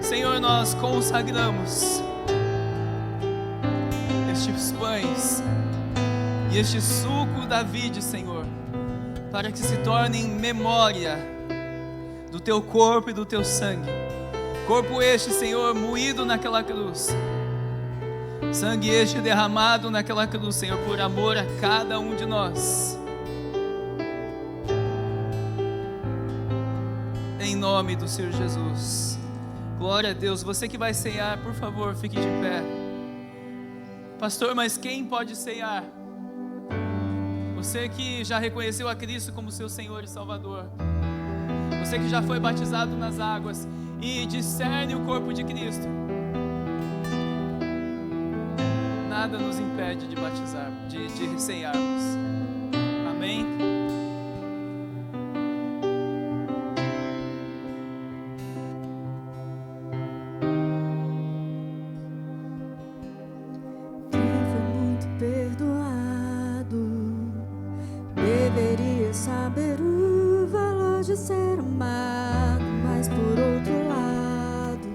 B: Senhor, nós consagramos estes pães e este suco da vide, Senhor, para que se tornem memória do Teu corpo e do Teu sangue. Corpo este, Senhor, moído naquela cruz, sangue este derramado naquela cruz, Senhor, por amor a cada um de nós. Em nome do Senhor Jesus. Glória a Deus. Você que vai ceiar, por favor, fique de pé. Pastor, mas quem pode ceiar? Você que já reconheceu a Cristo como seu Senhor e Salvador. Você que já foi batizado nas águas e discerne o corpo de Cristo. Nada nos impede de batizar, de ceiarmos. Amém?
D: Quem foi muito perdoado deveria saber o valor de ser amado, mas por outro lado,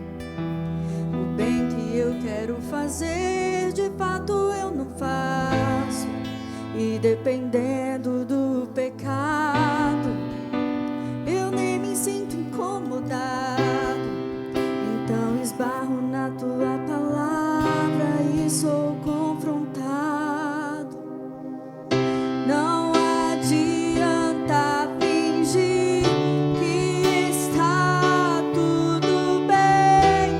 D: o bem que eu quero fazer, de fato eu não faço, e dependendo do pecado, eu nem me sinto incomodado. Então esbarro na Tua palavra e sou confrontado. Não adianta fingir que está tudo bem,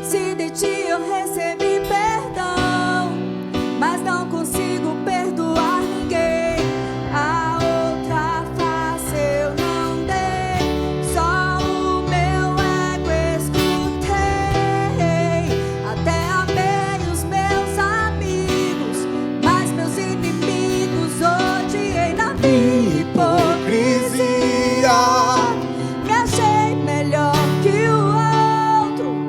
D: se de Ti eu recebi perdão, mas não consigo perdoar ninguém. A outra face eu não dei, só o meu ego escutei. Até amei os meus amigos, mas meus inimigos odiei. Na minha hipocrisia me achei melhor que o outro,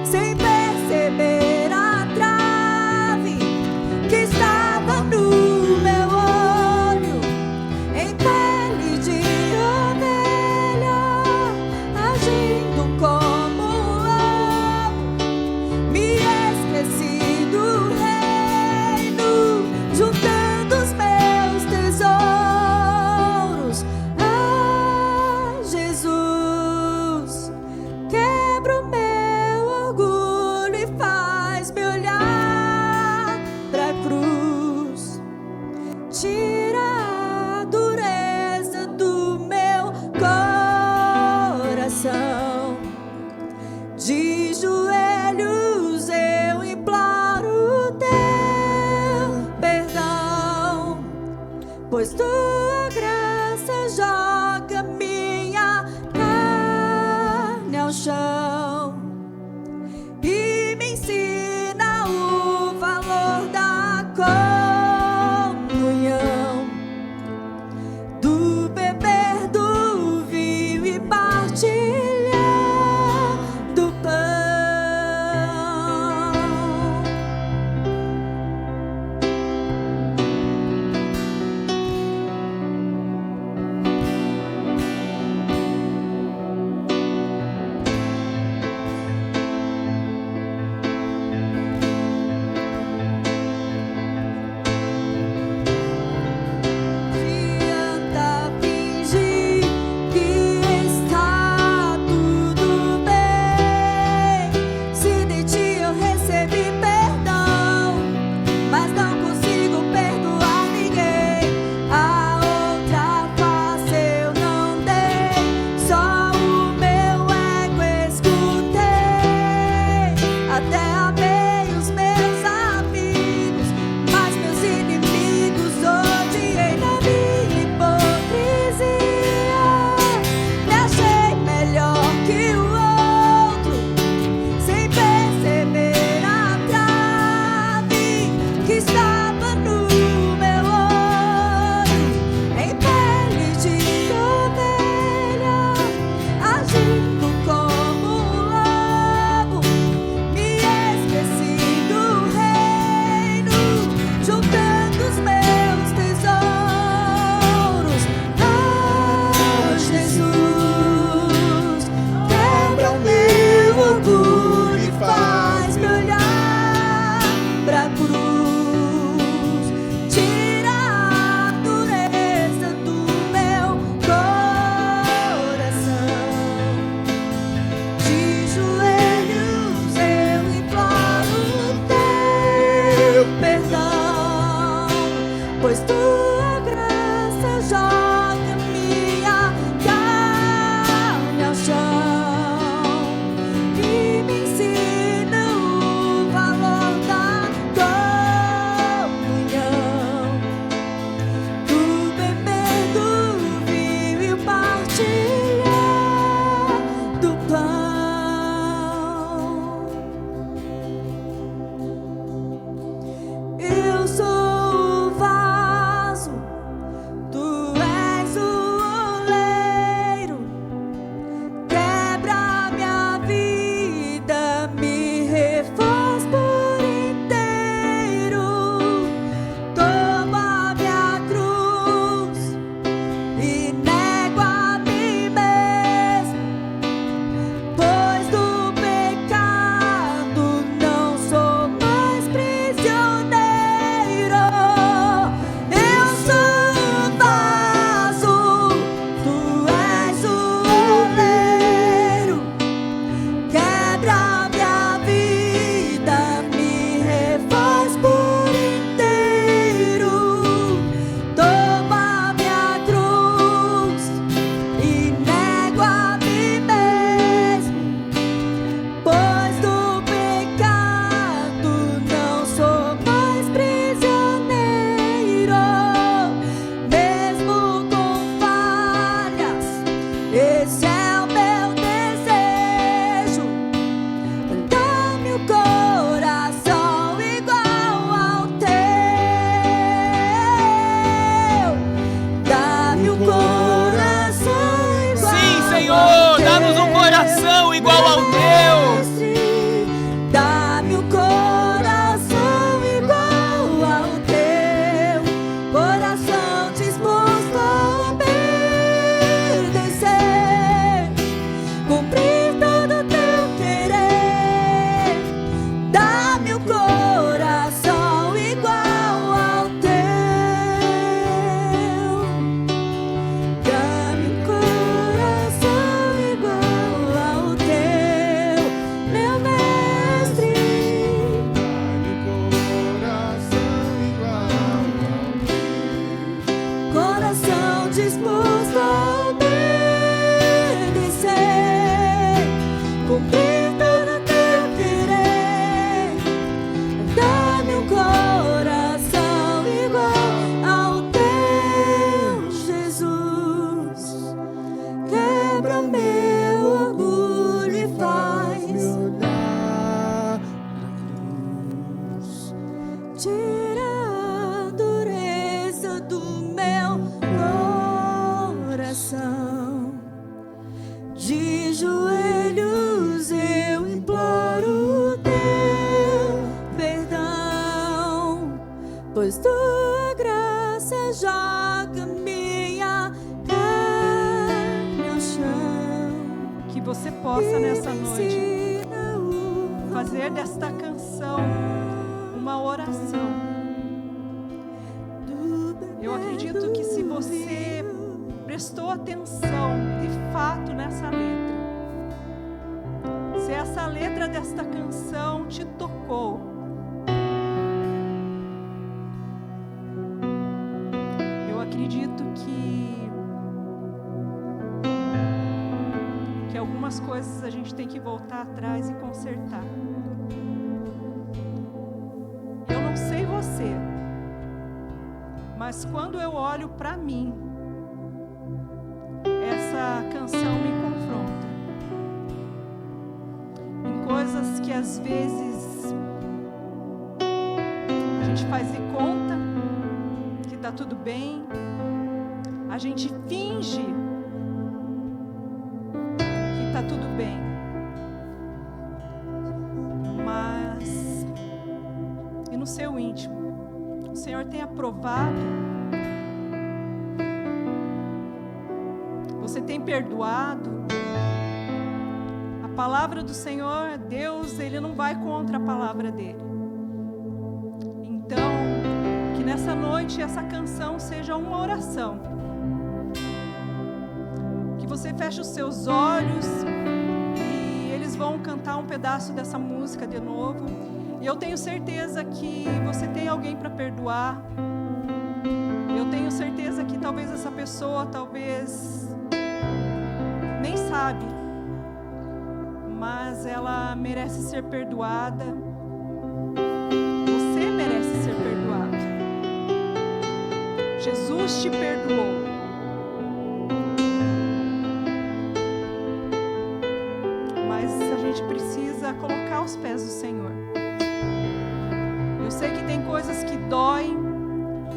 D: sem perceber a trave que estava no meu olho. Em pele de ovelha, agindo como um lobo, me esqueci do reino, juntando os meus tesouros. Ah, Jesus, quebra o meu orgulho e faz-me olhar pra cruz. Tira a dureza do meu coração. De joelhos eu imploro Teu perdão, pois Tua graça joga minha carne ao chão e me ensina o valor da comunhão, do beber do vinho e partilhar do pão. pois tua graça joga minha carne ao chão.
E: Que você possa nessa noite fazer desta canção uma oração. Eu acredito que se você prestou atenção de fato nessa letra, se essa letra desta canção te tocou, eu acredito que algumas coisas a gente tem que voltar atrás e consertar. Eu não sei você, mas quando eu olho para mim, essa canção me confronta em coisas que às vezes a gente faz de conta que tá tudo bem, a gente finge que tá tudo bem, mas e no seu íntimo o Senhor tem aprovado, você tem perdoado. A palavra do Senhor, Deus, Ele não vai contra a palavra dEle. Então, que nessa noite essa canção seja uma oração. Que você feche os seus olhos e eles vão cantar um pedaço dessa música de novo. E eu tenho certeza que você tem alguém para perdoar. Eu tenho certeza que talvez essa pessoa, nem sabe, mas ela merece ser perdoada. Você merece ser perdoado. Jesus te perdoou. Mas a gente precisa colocar aos pés do Senhor. Eu sei que tem coisas que doem,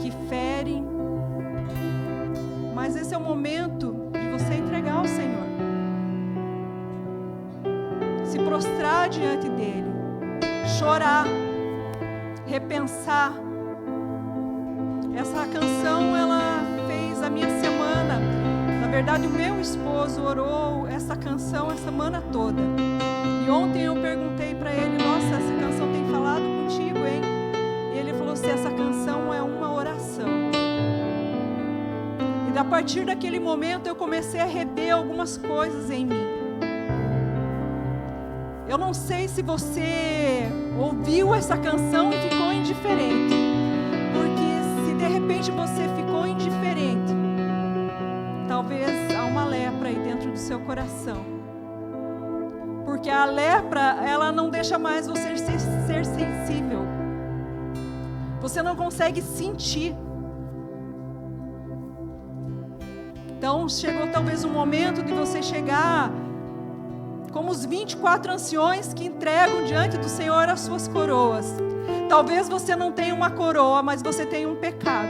E: que ferem, mas esse é o momento de você entregar ao Senhor, se prostrar diante dEle, chorar, repensar. Essa canção, ela fez a minha semana. Na verdade, o meu esposo orou essa canção a semana toda. E ontem eu perguntei para ele: nossa, essa canção tem falado contigo, hein? E ele falou assim: essa canção é uma oração. E a partir daquele momento eu comecei a rever algumas coisas em mim. Eu não sei se você ouviu essa canção e ficou indiferente, porque se de repente você ficou indiferente, talvez há uma lepra aí dentro do seu coração, porque a lepra, ela não deixa mais você ser sensível, você não consegue sentir. Então chegou talvez um momento de você chegar como os 24 anciões que entregam diante do Senhor as suas coroas. Talvez você não tenha uma coroa, mas você tem um pecado.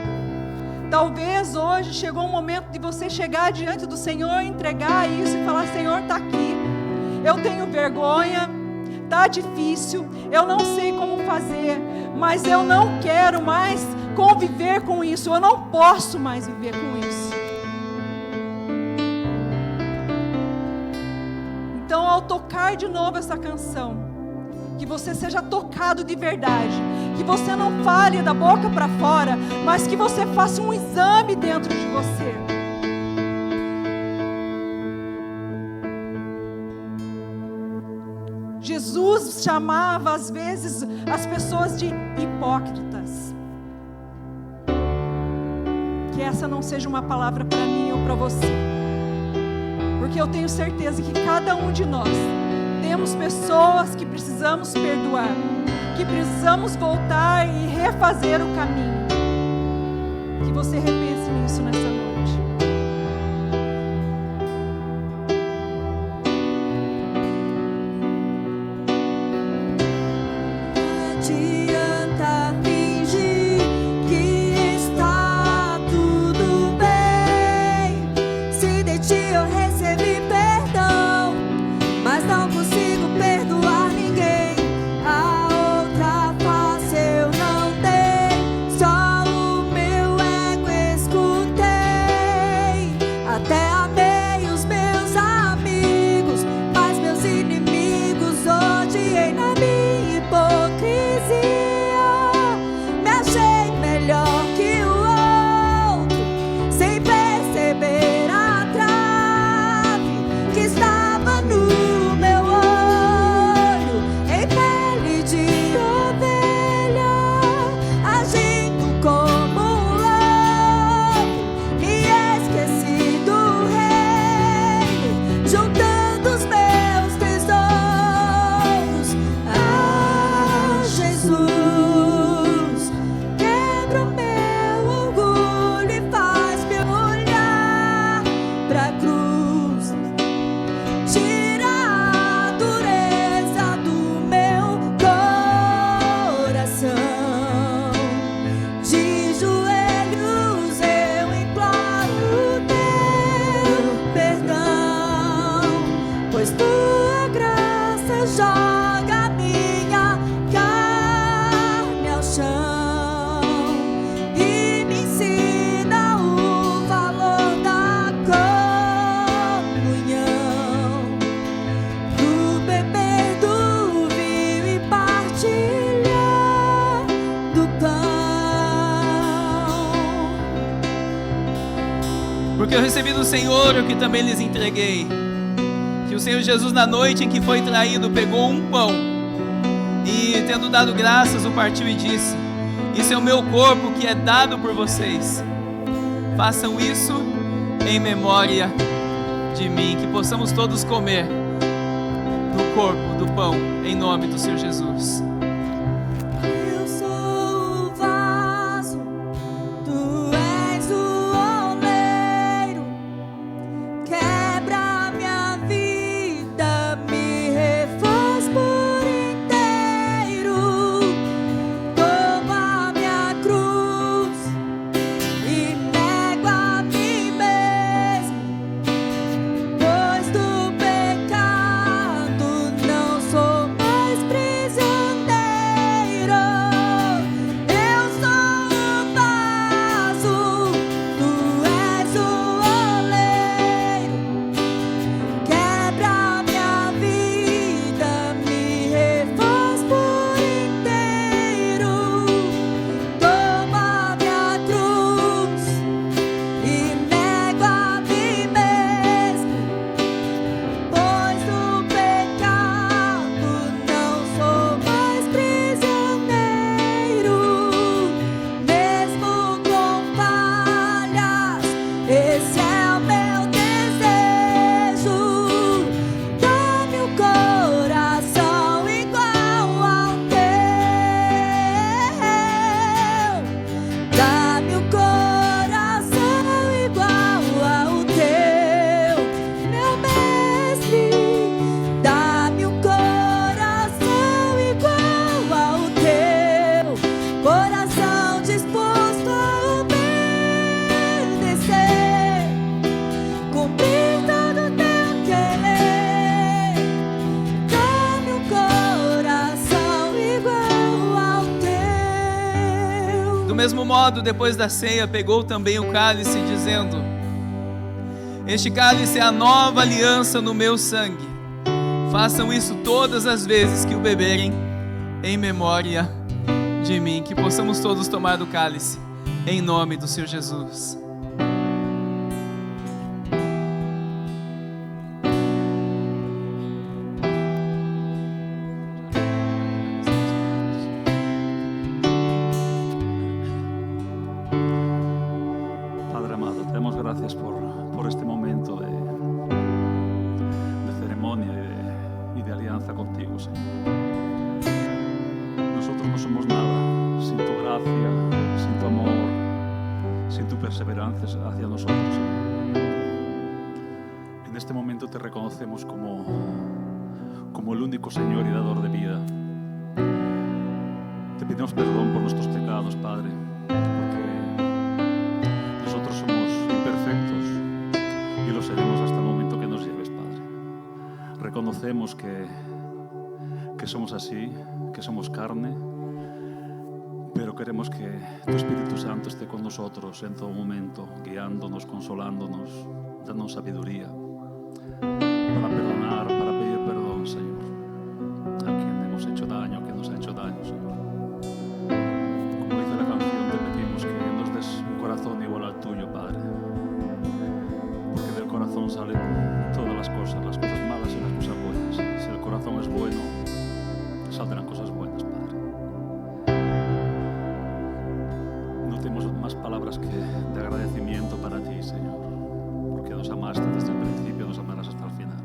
E: Talvez hoje chegou um momento de você chegar diante do Senhor, entregar isso e falar: Senhor, está aqui. Eu tenho vergonha, está difícil, eu não sei como fazer, mas eu não quero mais conviver com isso, eu não posso mais viver com isso. Então, ao tocar de novo essa canção, que você seja tocado de verdade, que você não fale da boca para fora, mas que você faça um exame dentro de você. Jesus chamava às vezes as pessoas de hipócritas. Que essa não seja uma palavra para mim ou para você. Porque eu tenho certeza que cada um de nós temos pessoas que precisamos perdoar, que precisamos voltar e refazer o caminho. Que você repense nisso nessa noite.
D: Adianta fingir que está tudo bem. Se de ti eu recebi perdão, mas não consigo perdoar ninguém. A outra face eu não tenho, só
B: que eu recebi do Senhor, o que também lhes entreguei. Que o Senhor Jesus, na noite em que foi traído, pegou um pão e, tendo dado graças, o partiu e disse: isso é o meu corpo que é dado por vocês. Façam isso em memória de mim. Que possamos todos comer do corpo, do pão, em nome do Senhor Jesus.
D: Eu sou o vaso, tu és o oleiro. Quebra minha vida, me refaz por inteiro. Toma minha cruz e nego a mim mesmo, pois do pecado não sou mais prisioneiro. Eu sou o vaso, tu és o oleiro. Quebra minha vida, me refaz por inteiro. Toma minha cruz e nego a mim mesmo, pois do pecado não sou mais prisioneiro. Mesmo com falhas, esse é o meu desejo. Dá-me um coração igual ao teu. Dá-me um coração igual ao teu, meu mestre. Dá-me um coração igual ao teu, coração disposto a obedecer, cumprir todo o teu querer. Dá-me um coração igual ao teu.
B: Do mesmo modo, depois da ceia, pegou também o cálice, dizendo: este cálice é a nova aliança no meu sangue. Façam isso todas as vezes que o beberem, em memória de mim. Que possamos todos tomar do cálice, em nome do Senhor Jesus.
F: Padre amado, te damos gracias por este momento de ceremonia y de alianza contigo, Señor. Nosotros no somos nada sin tu gracia, sin tu amor, sin tu perseverancia hacia nosotros, Señor. En este momento te reconocemos como el único Señor y dador de vida. Te pedimos perdón por nuestros pecados, Padre, porque nosotros somos imperfectos y lo seremos hasta el momento que nos lleves, Padre. Reconocemos que somos así, que somos carne, pero queremos que tu Espíritu Santo esté con nosotros en todo momento, guiándonos, consolándonos, dándonos sabiduría para perdonar, para pedir perdón, Señor, a quien hemos hecho daño, a quien nos ha hecho daño, Señor. Como dice la canción, te pedimos que nos des un corazón igual al tuyo, Padre, porque del corazón salen todas las cosas malas y las cosas buenas. Si el corazón es bueno, saldrán cosas buenas, Padre. No tenemos más palabras que de agradecimiento para ti, Señor, porque nos amaste desde el principio, nos amarás hasta el final.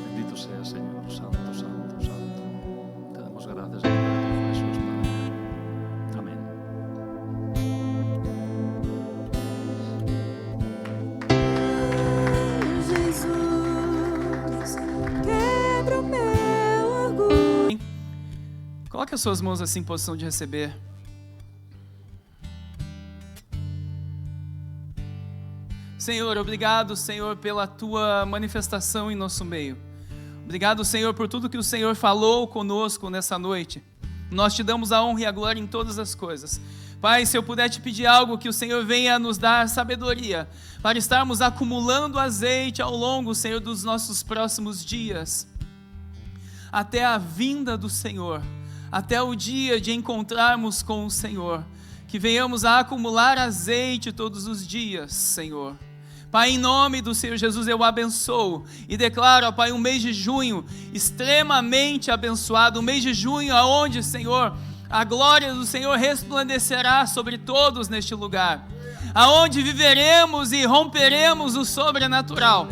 F: Bendito sea, Señor, santo, santo, santo. Te damos gracias en el nombre de Jesús, Padre. Amén.
D: Jesus, quebra o meu orgulho.
B: Coloque as suas mãos assim em posição de receber. Senhor, obrigado, Senhor, pela tua manifestação em nosso meio. Obrigado, Senhor, por tudo que o Senhor falou conosco nessa noite. Nós te damos a honra e a glória em todas as coisas. Pai, se eu puder te pedir algo, que o Senhor venha nos dar sabedoria para estarmos acumulando azeite ao longo, Senhor, dos nossos próximos dias, até a vinda do Senhor, até o dia de encontrarmos com o Senhor. que venhamos a acumular azeite todos os dias, Senhor. Pai, em nome do Senhor Jesus, eu abençoo e declaro, ó Pai, um mês de junho extremamente abençoado, um mês de junho aonde, Senhor, a glória do Senhor resplandecerá sobre todos neste lugar, aonde viveremos e romperemos o sobrenatural,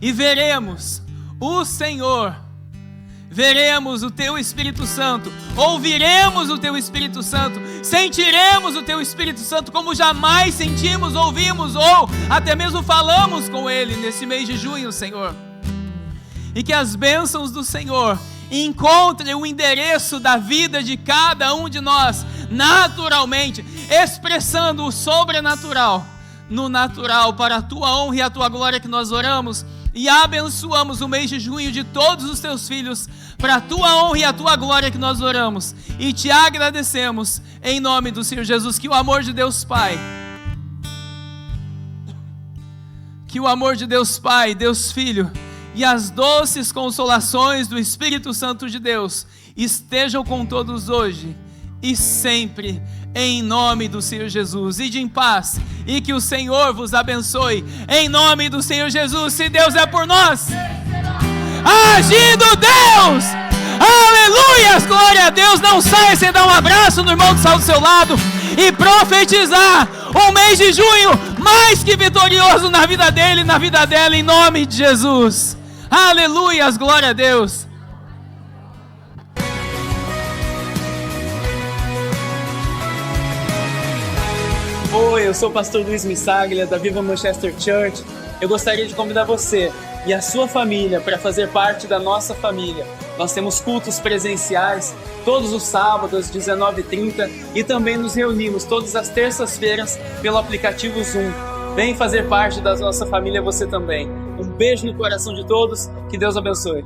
B: e veremos o Senhor, veremos o Teu Espírito Santo, ouviremos o Teu Espírito Santo, sentiremos o Teu Espírito Santo como jamais sentimos, ouvimos ou até mesmo falamos com Ele nesse mês de junho, Senhor. E que as bênçãos do Senhor encontrem o endereço da vida de cada um de nós, naturalmente, expressando o sobrenatural no natural, para a Tua honra e a Tua glória, que nós oramos e abençoamos o mês de junho de todos os Teus filhos, para a Tua honra e a Tua glória, que nós oramos e Te agradecemos em nome do Senhor Jesus. Que o amor de Deus Pai, que o amor de Deus Pai, Deus Filho e as doces consolações do Espírito Santo de Deus estejam com todos hoje e sempre, em nome do Senhor Jesus. Ide em paz e que o Senhor vos abençoe em nome do Senhor Jesus. Se Deus é por nós, agindo Deus, aleluias, glória a Deus. Não saia sem dar um abraço no irmão que está do seu lado e profetizar um mês de junho mais que vitorioso na vida dele e na vida dela, em nome de Jesus. Aleluias, glória a Deus.
A: Oi, eu sou o pastor Luiz Missaglia, da Viva Manchester Church. Eu gostaria de convidar você e a sua família para fazer parte da nossa família. Nós temos cultos presenciais todos os sábados, às 19h30, e também nos reunimos todas as terças-feiras pelo aplicativo Zoom. Vem fazer parte da nossa família você também. Um beijo no coração de todos, que Deus abençoe.